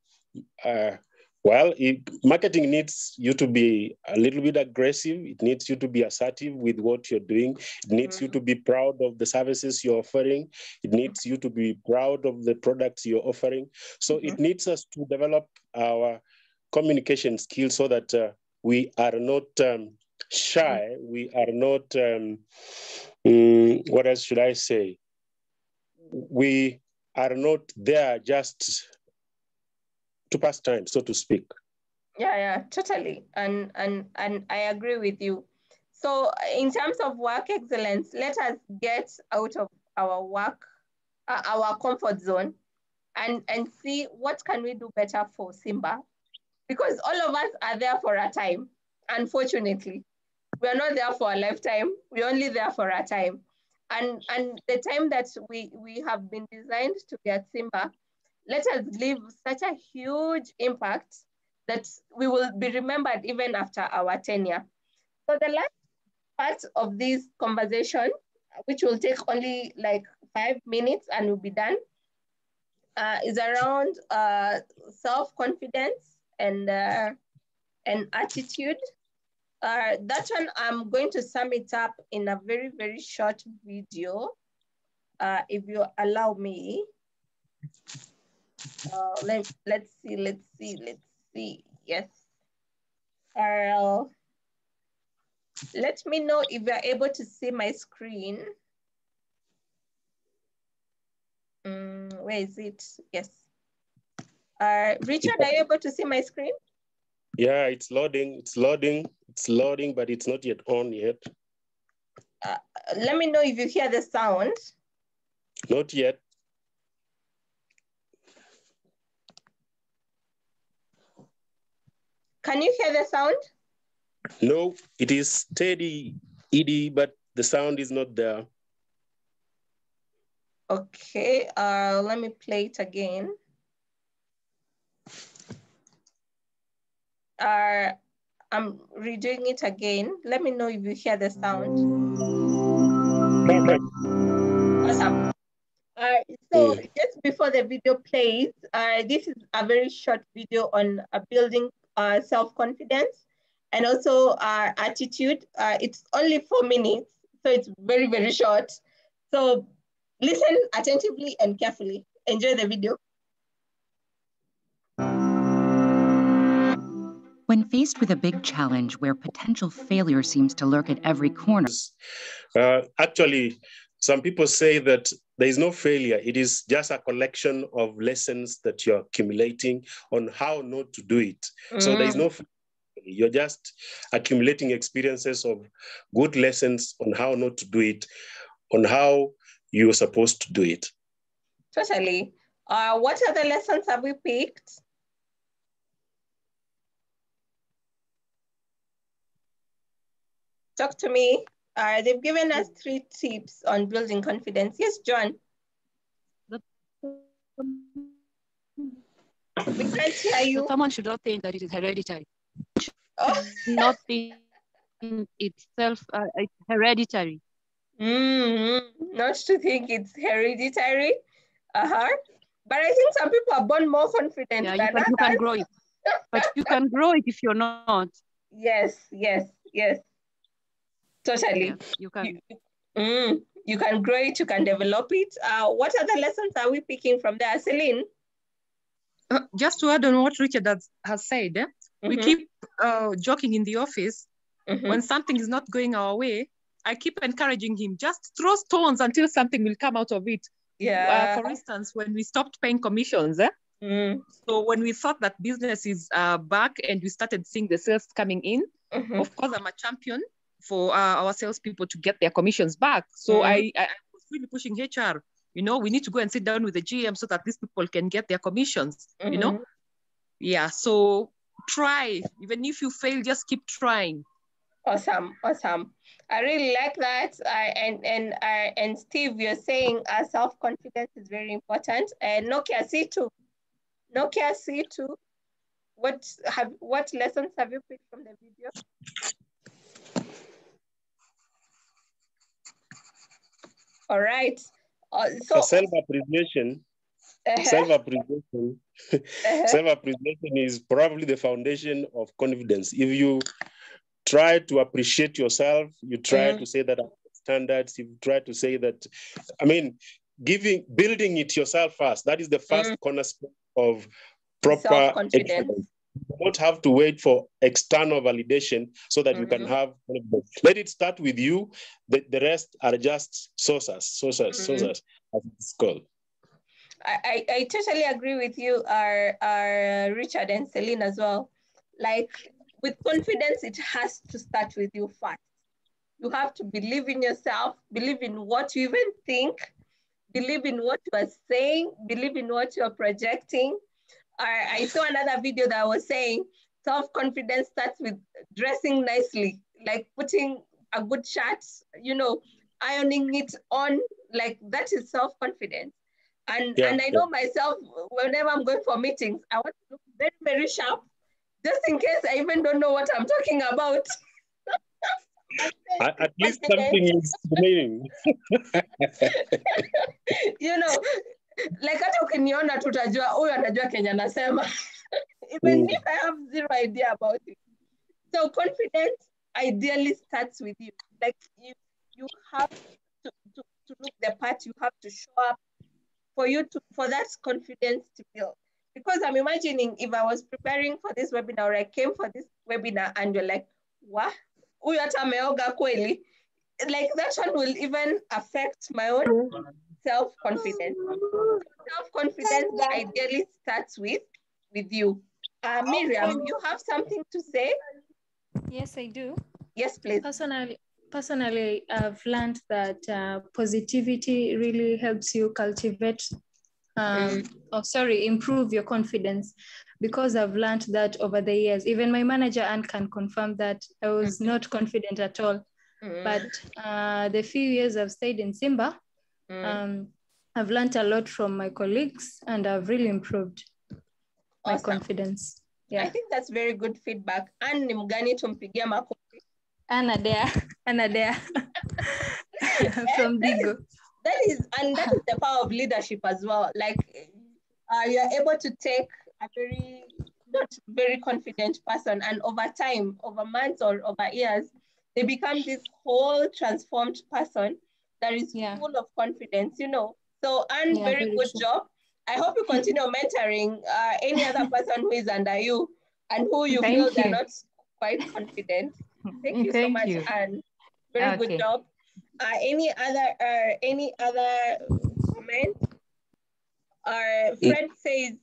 marketing needs you to be a little bit aggressive. It needs you to be assertive with what you're doing. It needs you to be proud of the services you're offering. It needs you to be proud of the products you're offering. So it needs us to develop our communication skills so that we are not shy. We are not, what else should I say? We are not there just to pass time, so to speak. Yeah, totally. And I agree with you. So in terms of work excellence, let us get out of our work, our comfort zone, and see what can we do better for Simba. Because all of us are there for a time. Unfortunately, we are not there for a lifetime. We're only there for a time. And the time that we have been designed to be at Simba, let us leave such a huge impact that we will be remembered even after our tenure. So the last part of this conversation, which will take only like 5 minutes and will be done, is around self-confidence and attitude. That one, I'm going to sum it up in a very, very short video, if you allow me. Let's see. Yes. Let me know if you're able to see my screen. Where is it? Yes. Richard, are you able to see my screen? Yeah, it's loading, but it's not yet on yet. Let me know if you hear the sound. Not yet. Can you hear the sound? No, it is steady, Edie, but the sound is not there. Okay, let me play it again. I'm redoing it again. Let me know if you hear the sound. Awesome. So just before the video plays, this is a very short video on building self-confidence and also attitude. It's only 4 minutes, so it's very, very short. So listen attentively and carefully. Enjoy the video. When faced with a big challenge where potential failure seems to lurk at every corner. Actually, some people say that there is no failure. It is just a collection of lessons that you're accumulating on how not to do it. So there is no failure. You're just accumulating experiences of good lessons on how not to do it, on how you're supposed to do it. Totally. What other lessons have we picked? Talk to me. They've given us 3 tips on building confidence. Yes, John. We can't hear you. So someone should not think that it is hereditary. Oh. Not think itself it's hereditary. Not to think it's hereditary. But I think some people are born more confident than others. You can grow it. But you can grow it if you're not. Yes. Totally. Yeah, you can. You can grow it, you can develop it. What other lessons are we picking from there, Celine? Just to add on what Richard has said, we keep joking in the office. When something is not going our way, I keep encouraging him, just throw stones until something will come out of it. Yeah. For instance, when we stopped paying commissions, so when we thought that business is back and we started seeing the sales coming in, of course, I'm a champion for our salespeople to get their commissions back. So I was really pushing HR. We need to go and sit down with the GM so that these people can get their commissions, Yeah, so try. Even if you fail, just keep trying. Awesome. I really like that. And Steve, you're saying self-confidence is very important. And Nokia C2. What lessons have you picked from the video? All right. So Self-appreciation. Self-appreciation is probably the foundation of confidence. If you try to appreciate yourself, you try to say that standards, you try to say that, building it yourself first. That is the first cornerstone of proper excellence. You don't have to wait for external validation so that you can have confidence. Let it start with you. The rest are just sources, as it's called. I totally agree with you, Richard and Celine as well. Like, with confidence, it has to start with you first. You have to believe in yourself, believe in what you even think, believe in what you are saying, believe in what you're projecting. I saw another video that was saying self-confidence starts with dressing nicely, like putting a good shirt, ironing it on, like that is self-confidence. And I know myself, whenever I'm going for meetings, I want to look very, very sharp, just in case I even don't know what I'm talking about. At least something is remaining. Like hata ukiniona tutajua huyu anajua Kenya nasema. Even if I have zero idea about it. So confidence ideally starts with you. Like you have to look the part, you have to show up for that confidence to build. Because I'm imagining if I was preparing for this webinar, or I came for this webinar and you're like, what? Huyu hata ameoga kweli? Like that one will even affect my own self-confidence. Self-confidence ideally starts with you. Miriam, you have something to say? Yes, I do. Yes, please. Personally, I've learned that positivity really helps you cultivate, improve your confidence, because I've learned that over the years. Even my manager, Anne, can confirm that I was not confident at all. But the few years I've stayed in Simba, I've learned a lot from my colleagues and I've really improved my confidence. Yeah. I think that's very good feedback. Anne ni mgani tumpigia makofi? Anna there. From Digo. That is the power of leadership as well. Like you're able to take a not very confident person, and over time, over months or over years, they become this whole transformed person that is full of confidence, So, Anne, very good job. I hope you continue mentoring any other person who is under you and who you feel they're not quite confident. Thank you so much, Anne. Very good job. Any other comment? Our friend says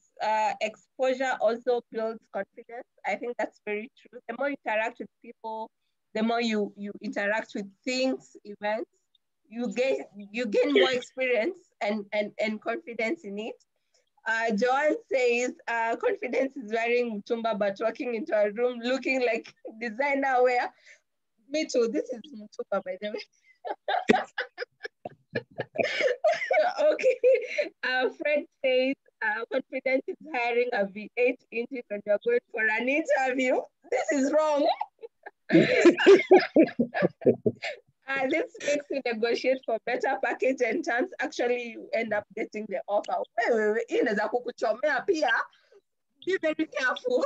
exposure also builds confidence. I think that's very true. The more you interact with people, the more you interact with things, events, you gain more experience and confidence in it. Joanne says confidence is wearing mutumba but walking into a room looking like designer wear. Me too. This is Mutuba, by the way. Okay. Fred says, confidence is hiring a V8 engine when you're going for an interview. This is wrong. This makes you negotiate for better package and terms. Actually, you end up getting the offer. Be very careful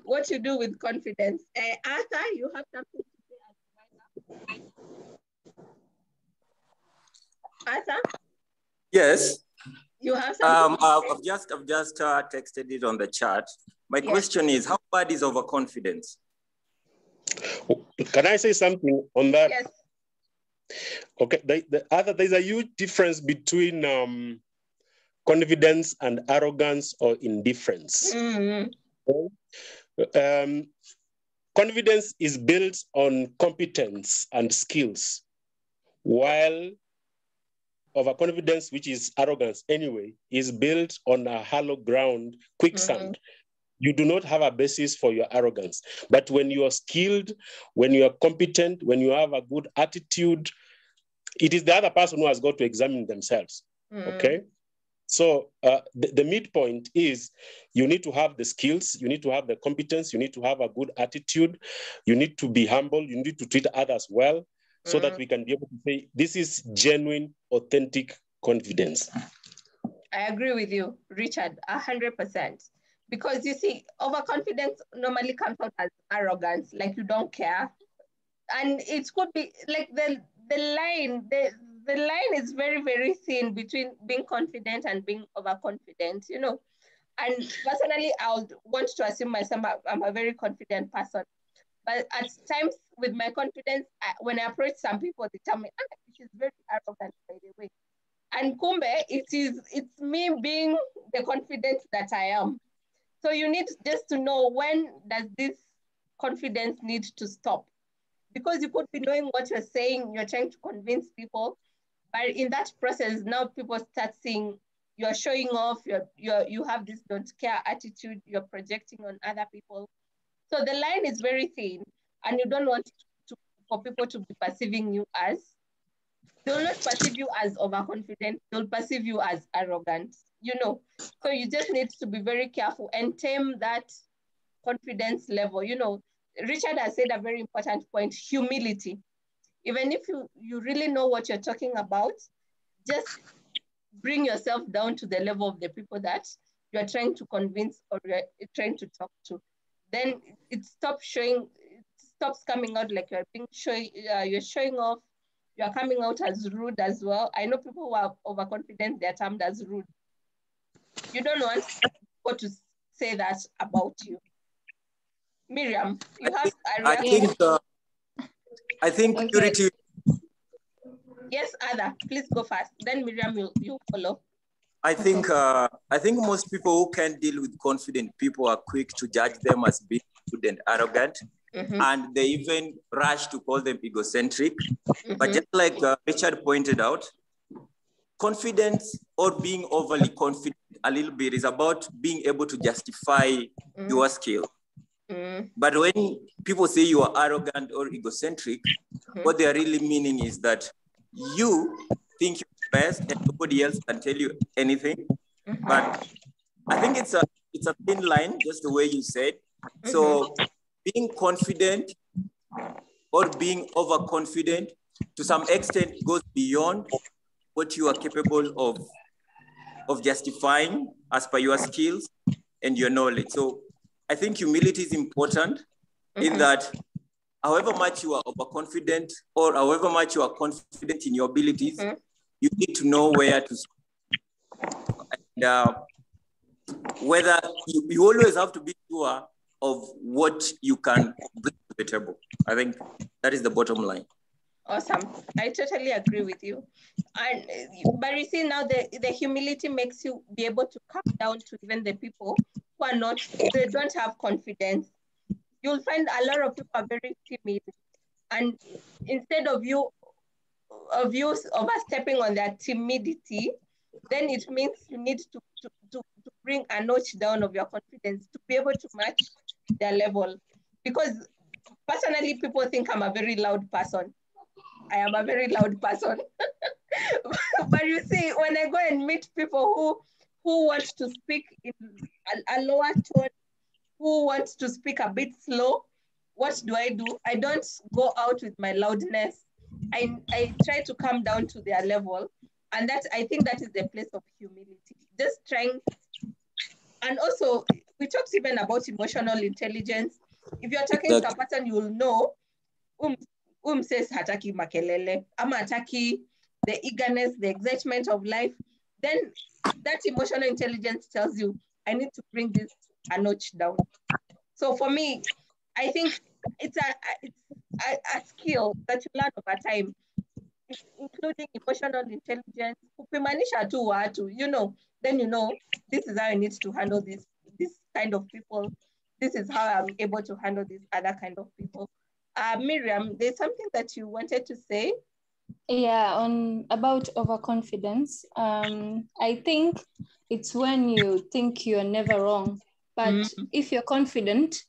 what you do with confidence. Arthur, you have something to say? Arthur? Yes. You have something I've just texted it on the chat. My question is, how bad is overconfidence? Can I say something on that? Yes. Okay. There's a huge difference between confidence and arrogance or indifference. Confidence is built on competence and skills, while overconfidence, which is arrogance anyway, is built on a hollow ground, quicksand. You do not have a basis for your arrogance. But when you are skilled, when you are competent, when you have a good attitude, it is the other person who has got to examine themselves, okay? So the midpoint is you need to have the skills, you need to have the competence, you need to have a good attitude, you need to be humble, you need to treat others well, so that we can be able to say, this is genuine, authentic confidence. I agree with you, Richard, 100%. Because you see, overconfidence normally comes out as arrogance, like you don't care. And it could be like the line is very, very thin between being confident and being overconfident, you know. And personally, I would want to assume myself I'm a very confident person. But at times with my confidence, when I approach some people, they tell me, she's very arrogant, by the way. And kumbe, it's me being the confidence that I am. So you need just to know, when does this confidence need to stop? Because you could be knowing what you're saying, you're trying to convince people, but in that process, now people start seeing you're showing off, you have this don't care attitude, you're projecting on other people. So the line is very thin, and you don't want for people to be perceiving you as, they'll not perceive you as overconfident, they'll perceive you as arrogant, you know. So you just need to be very careful and tame that confidence level. You know, Richard has said a very important point, humility. Even if you really know what you're talking about, just bring yourself down to the level of the people that you're trying to convince or you're trying to talk to. Then it stops coming out like you're showing off, you're coming out as rude as well. I know people who are overconfident, they're termed as rude. You don't want people to say that about you. Miriam, you have a reaction? I think okay. purity. Yes, Ada, please go first. Then Miriam, you follow. I think most people who can't deal with confident people are quick to judge them as being rude and arrogant, and they even rush to call them egocentric. But just like Richard pointed out, confidence or being overly confident a little bit is about being able to justify your skill. But when people say you are arrogant or egocentric, what they are really meaning is that you think you're best and nobody else can tell you anything. But I think it's a thin line, just the way you said. So being confident or being overconfident to some extent goes beyond what you are capable of justifying as per your skills and your knowledge. So I think humility is important in that however much you are overconfident or however much you are confident in your abilities, you need to know where to start. And whether you always have to be sure of what you can bring to the table. I think that is the bottom line. Awesome. I totally agree with you. And but you see now the humility makes you be able to come down to even the people who are not, they don't have confidence. You'll find a lot of people are very timid. And instead of you overstepping on their timidity, then it means you need to bring a notch down of your confidence to be able to match their level. Because personally, people think I'm a very loud person. I am a very loud person. But you see, when I go and meet people who want to speak in a lower tone, who want to speak a bit slow, what do? I don't go out with my loudness. I try to come down to their level. And I think that is the place of humility. Just trying. And also, we talked even about emotional intelligence. If you're talking to a person, you will know, says hataki makelele, ama hataki the eagerness, the excitement of life. Then that emotional intelligence tells you, I need to bring this a notch down. So for me, I think it's a skill that you learn over time, including emotional intelligence. Ukimanisha tu watu, then you know this is how I need to handle this kind of people. This is how I'm able to handle this other kind of people. Miriam, there's something that you wanted to say? Yeah, about overconfidence. I think it's when you think you're never wrong. But if you're confident,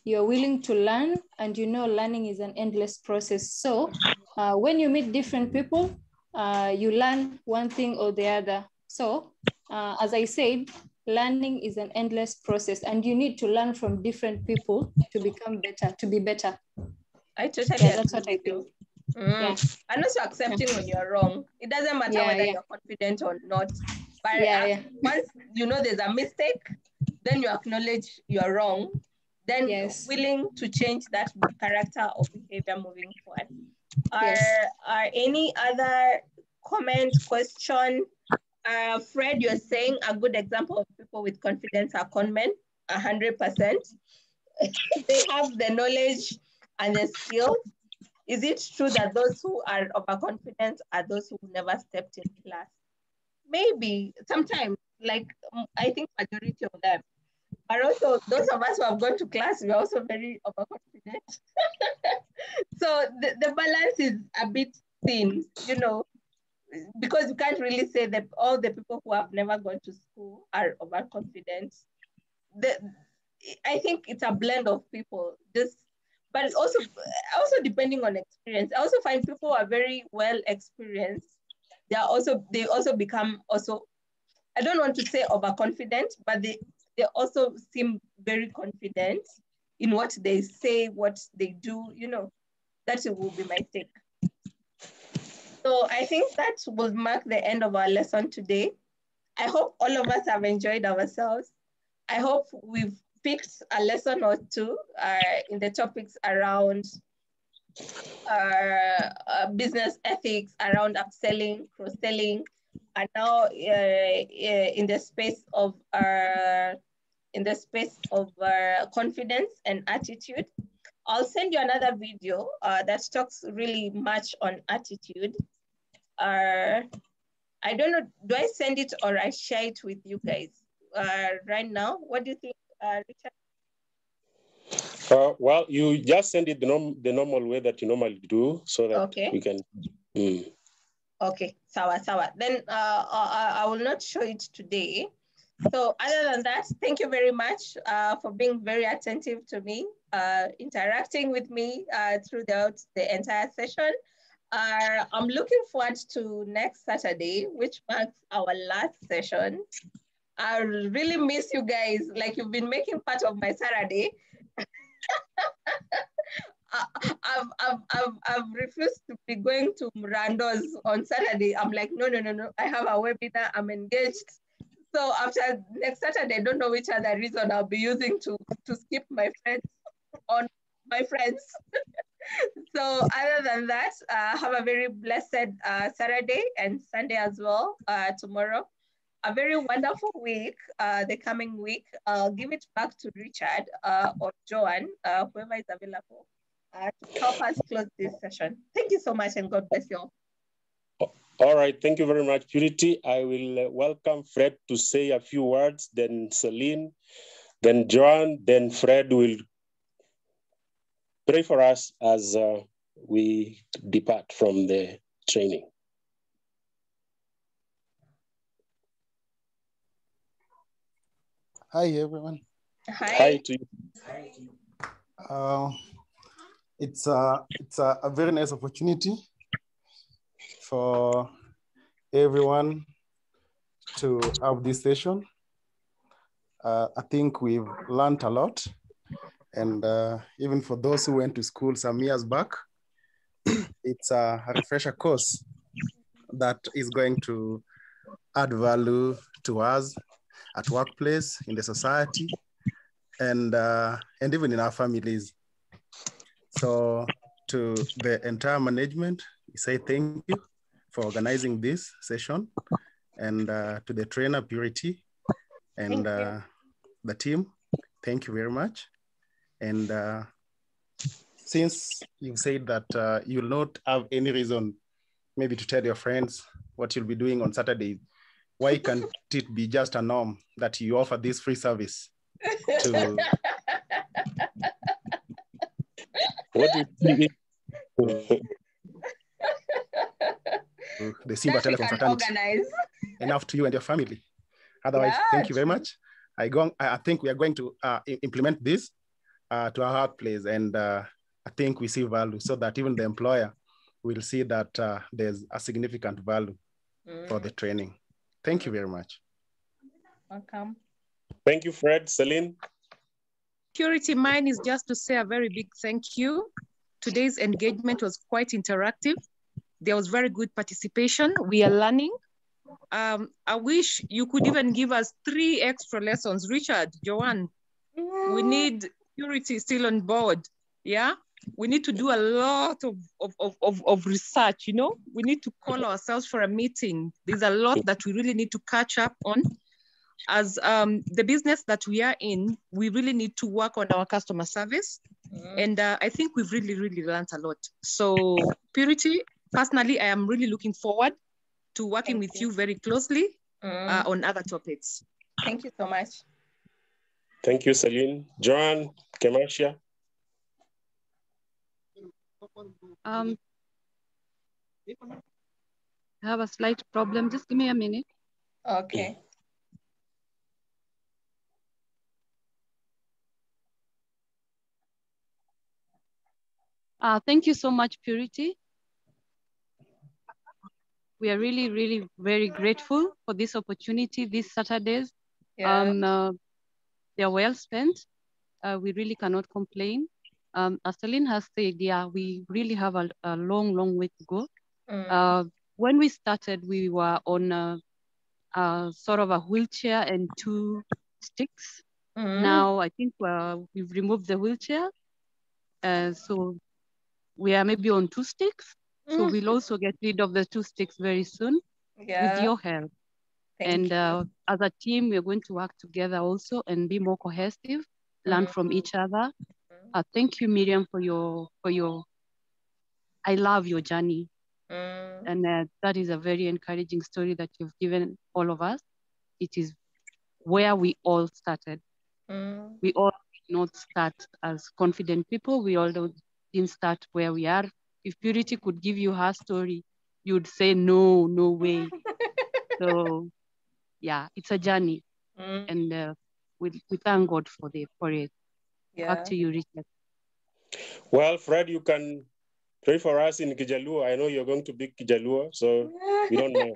you're willing to learn, and learning is an endless process. So when you meet different people, you learn one thing or the other. So as I said, learning is an endless process, and you need to learn from different people to become better, to be better. I totally agree. That's what I think. Yeah. And also accepting when you're wrong. It doesn't matter whether you're confident or not. But once you know there's a mistake, then you acknowledge you're wrong. Then willing to change that character or behavior moving forward. Are any other comment, question? Fred, you're saying a good example of people with confidence are conmen, 100%. They have the knowledge and the skills. Is it true that those who are overconfident are those who never stepped in class? Maybe sometimes, like I think majority of them. But also those of us who have gone to class, we're also very overconfident. So the balance is a bit thin, because you can't really say that all the people who have never gone to school are overconfident. I think it's a blend of people, but it's also depending on experience. I also find people who are very well experienced, they also become I don't want to say overconfident, but they also seem very confident in what they say, what they do, that will be my take. So I think that will mark the end of our lesson today. I hope all of us have enjoyed ourselves. I hope we've picked a lesson or two in the topics around business ethics, around upselling, cross-selling, and now in the space of confidence and attitude. I'll send you another video that talks really much on attitude. I don't know, do I send it or I share it with you guys right now? What do you think, Richard? Well, you just send it the normal way that you normally do, so that we can. Okay, sawa. Then I will not show it today. So other than that, thank you very much for being very attentive to me, interacting with me throughout the entire session. I'm looking forward to next Saturday, which marks our last session. I really miss you guys. Like, you've been making part of my Saturday. I've refused to be going to Murando's on Saturday. I'm like, no. I have a webinar. I'm engaged. So after next Saturday, I don't know which other reason I'll be using to skip my friends on my friends. So other than that, have a very blessed Saturday and Sunday as well tomorrow. A very wonderful week, the coming week. I'll give it back to Richard or Joanne, whoever is available, to help us close this session. Thank you so much and God bless you all. All right, thank you very much, Purity. I will welcome Fred to say a few words, then Celine, then Joanne, then Fred will pray for us as we depart from the training. Hi, everyone. Hi. Hi to you. It's a very nice opportunity for everyone to have this session. I think we've learned a lot. And even for those who went to school some years back, it's a refresher course that is going to add value to us at workplace, in the society, and even in our families. So to the entire management, we say thank you for organizing this session, and to the trainer Purity and the team, thank you very much. And since you've said that you'll not have any reason maybe to tell your friends what you'll be doing on Saturday, why can't it be just a norm that you offer this free service to what do you the Simba Telecom fraternity? Enough to you and your family. Otherwise, thank you very much. I think we are going to implement this to our workplace, and I think we see value so that even the employer will see that there's a significant value for the training. Thank you very much. Welcome. Thank you, Fred. Celine? Purity, mine is just to say a very big thank you. Today's engagement was quite interactive. There was very good participation. We are learning. I wish you could even give us 3 extra lessons. Richard, Joanne, we need Purity still on board. Yeah, we need to do a lot of research, you know. We need to call ourselves for a meeting. There's a lot that we really need to catch up on. As the business that we are in, we really need to work on our customer service. And I think we've really learned a lot. So Purity, personally, I am really looking forward to working with you very closely on other topics. Thank you so much. Thank you, Celine. Joanne, Kemasha? I have a slight problem. Just give me a minute. Okay. Thank you so much, Purity. We are really very grateful for this opportunity, these Saturdays. Yeah. They're well spent. We really cannot complain. As Celine has said, yeah, we really have a long way to go. When we started, we were on sort of a wheelchair and 2 sticks. Now I think we've removed the wheelchair. So we are maybe on 2 sticks. So we'll also get rid of the 2 sticks very soon with your help. And as a team, we're going to work together also and be more cohesive, learn from each other. Thank you, Miriam, for your, I love your journey. And that is a very encouraging story that you've given all of us. It is where we all started. We all did not start as confident people. We all didn't start where we are. If Purity could give you her story, you'd say, no way. So yeah, it's a journey. And we thank God for it. Yeah. Back to you, Richard. Well, Fred, you can pray for us in Kijaluo. I know you're going to be Kijaluo, so we don't know.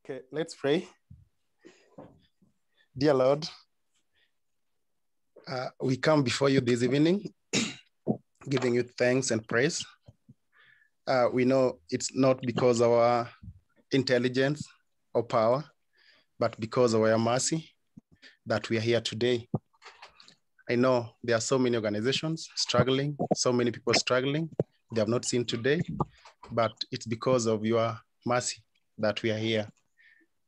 Okay, let's pray. Dear Lord, we come before you this evening, giving you thanks and praise. We know it's not because of our intelligence or power, but because of your mercy that we are here today. I know there are so many organizations struggling, so many people struggling. They have not seen today, but it's because of your mercy that we are here.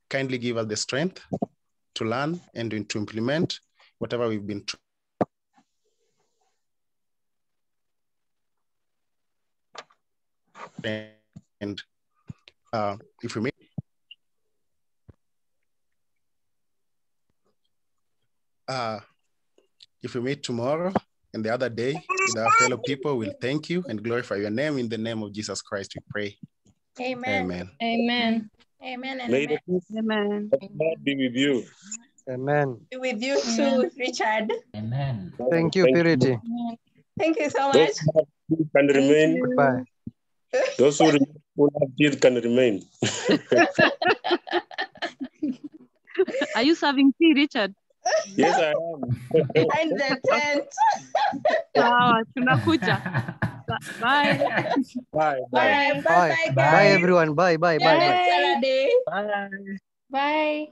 Kindly give us the strength to learn and to implement whatever we've been through. And if we meet tomorrow and the other day with our fellow people, we'll thank you and glorify your name. In the name of Jesus Christ, we pray. Amen. Amen. Amen. Amen and May amen. the peace of God be with you. Amen. Be with you too, Richard. Amen. Thank you, Purity. Thank you so Those much. who have teeth can remain. Goodbye. Those who have teeth can remain. Are you serving tea, Richard? Yes, I am. And the tent. Sawa, tunakuja. Bye. Bye. Bye. Bye. Bye, Bye, everyone. Bye. Bye. See you Bye. next Bye. Saturday. Bye. Bye.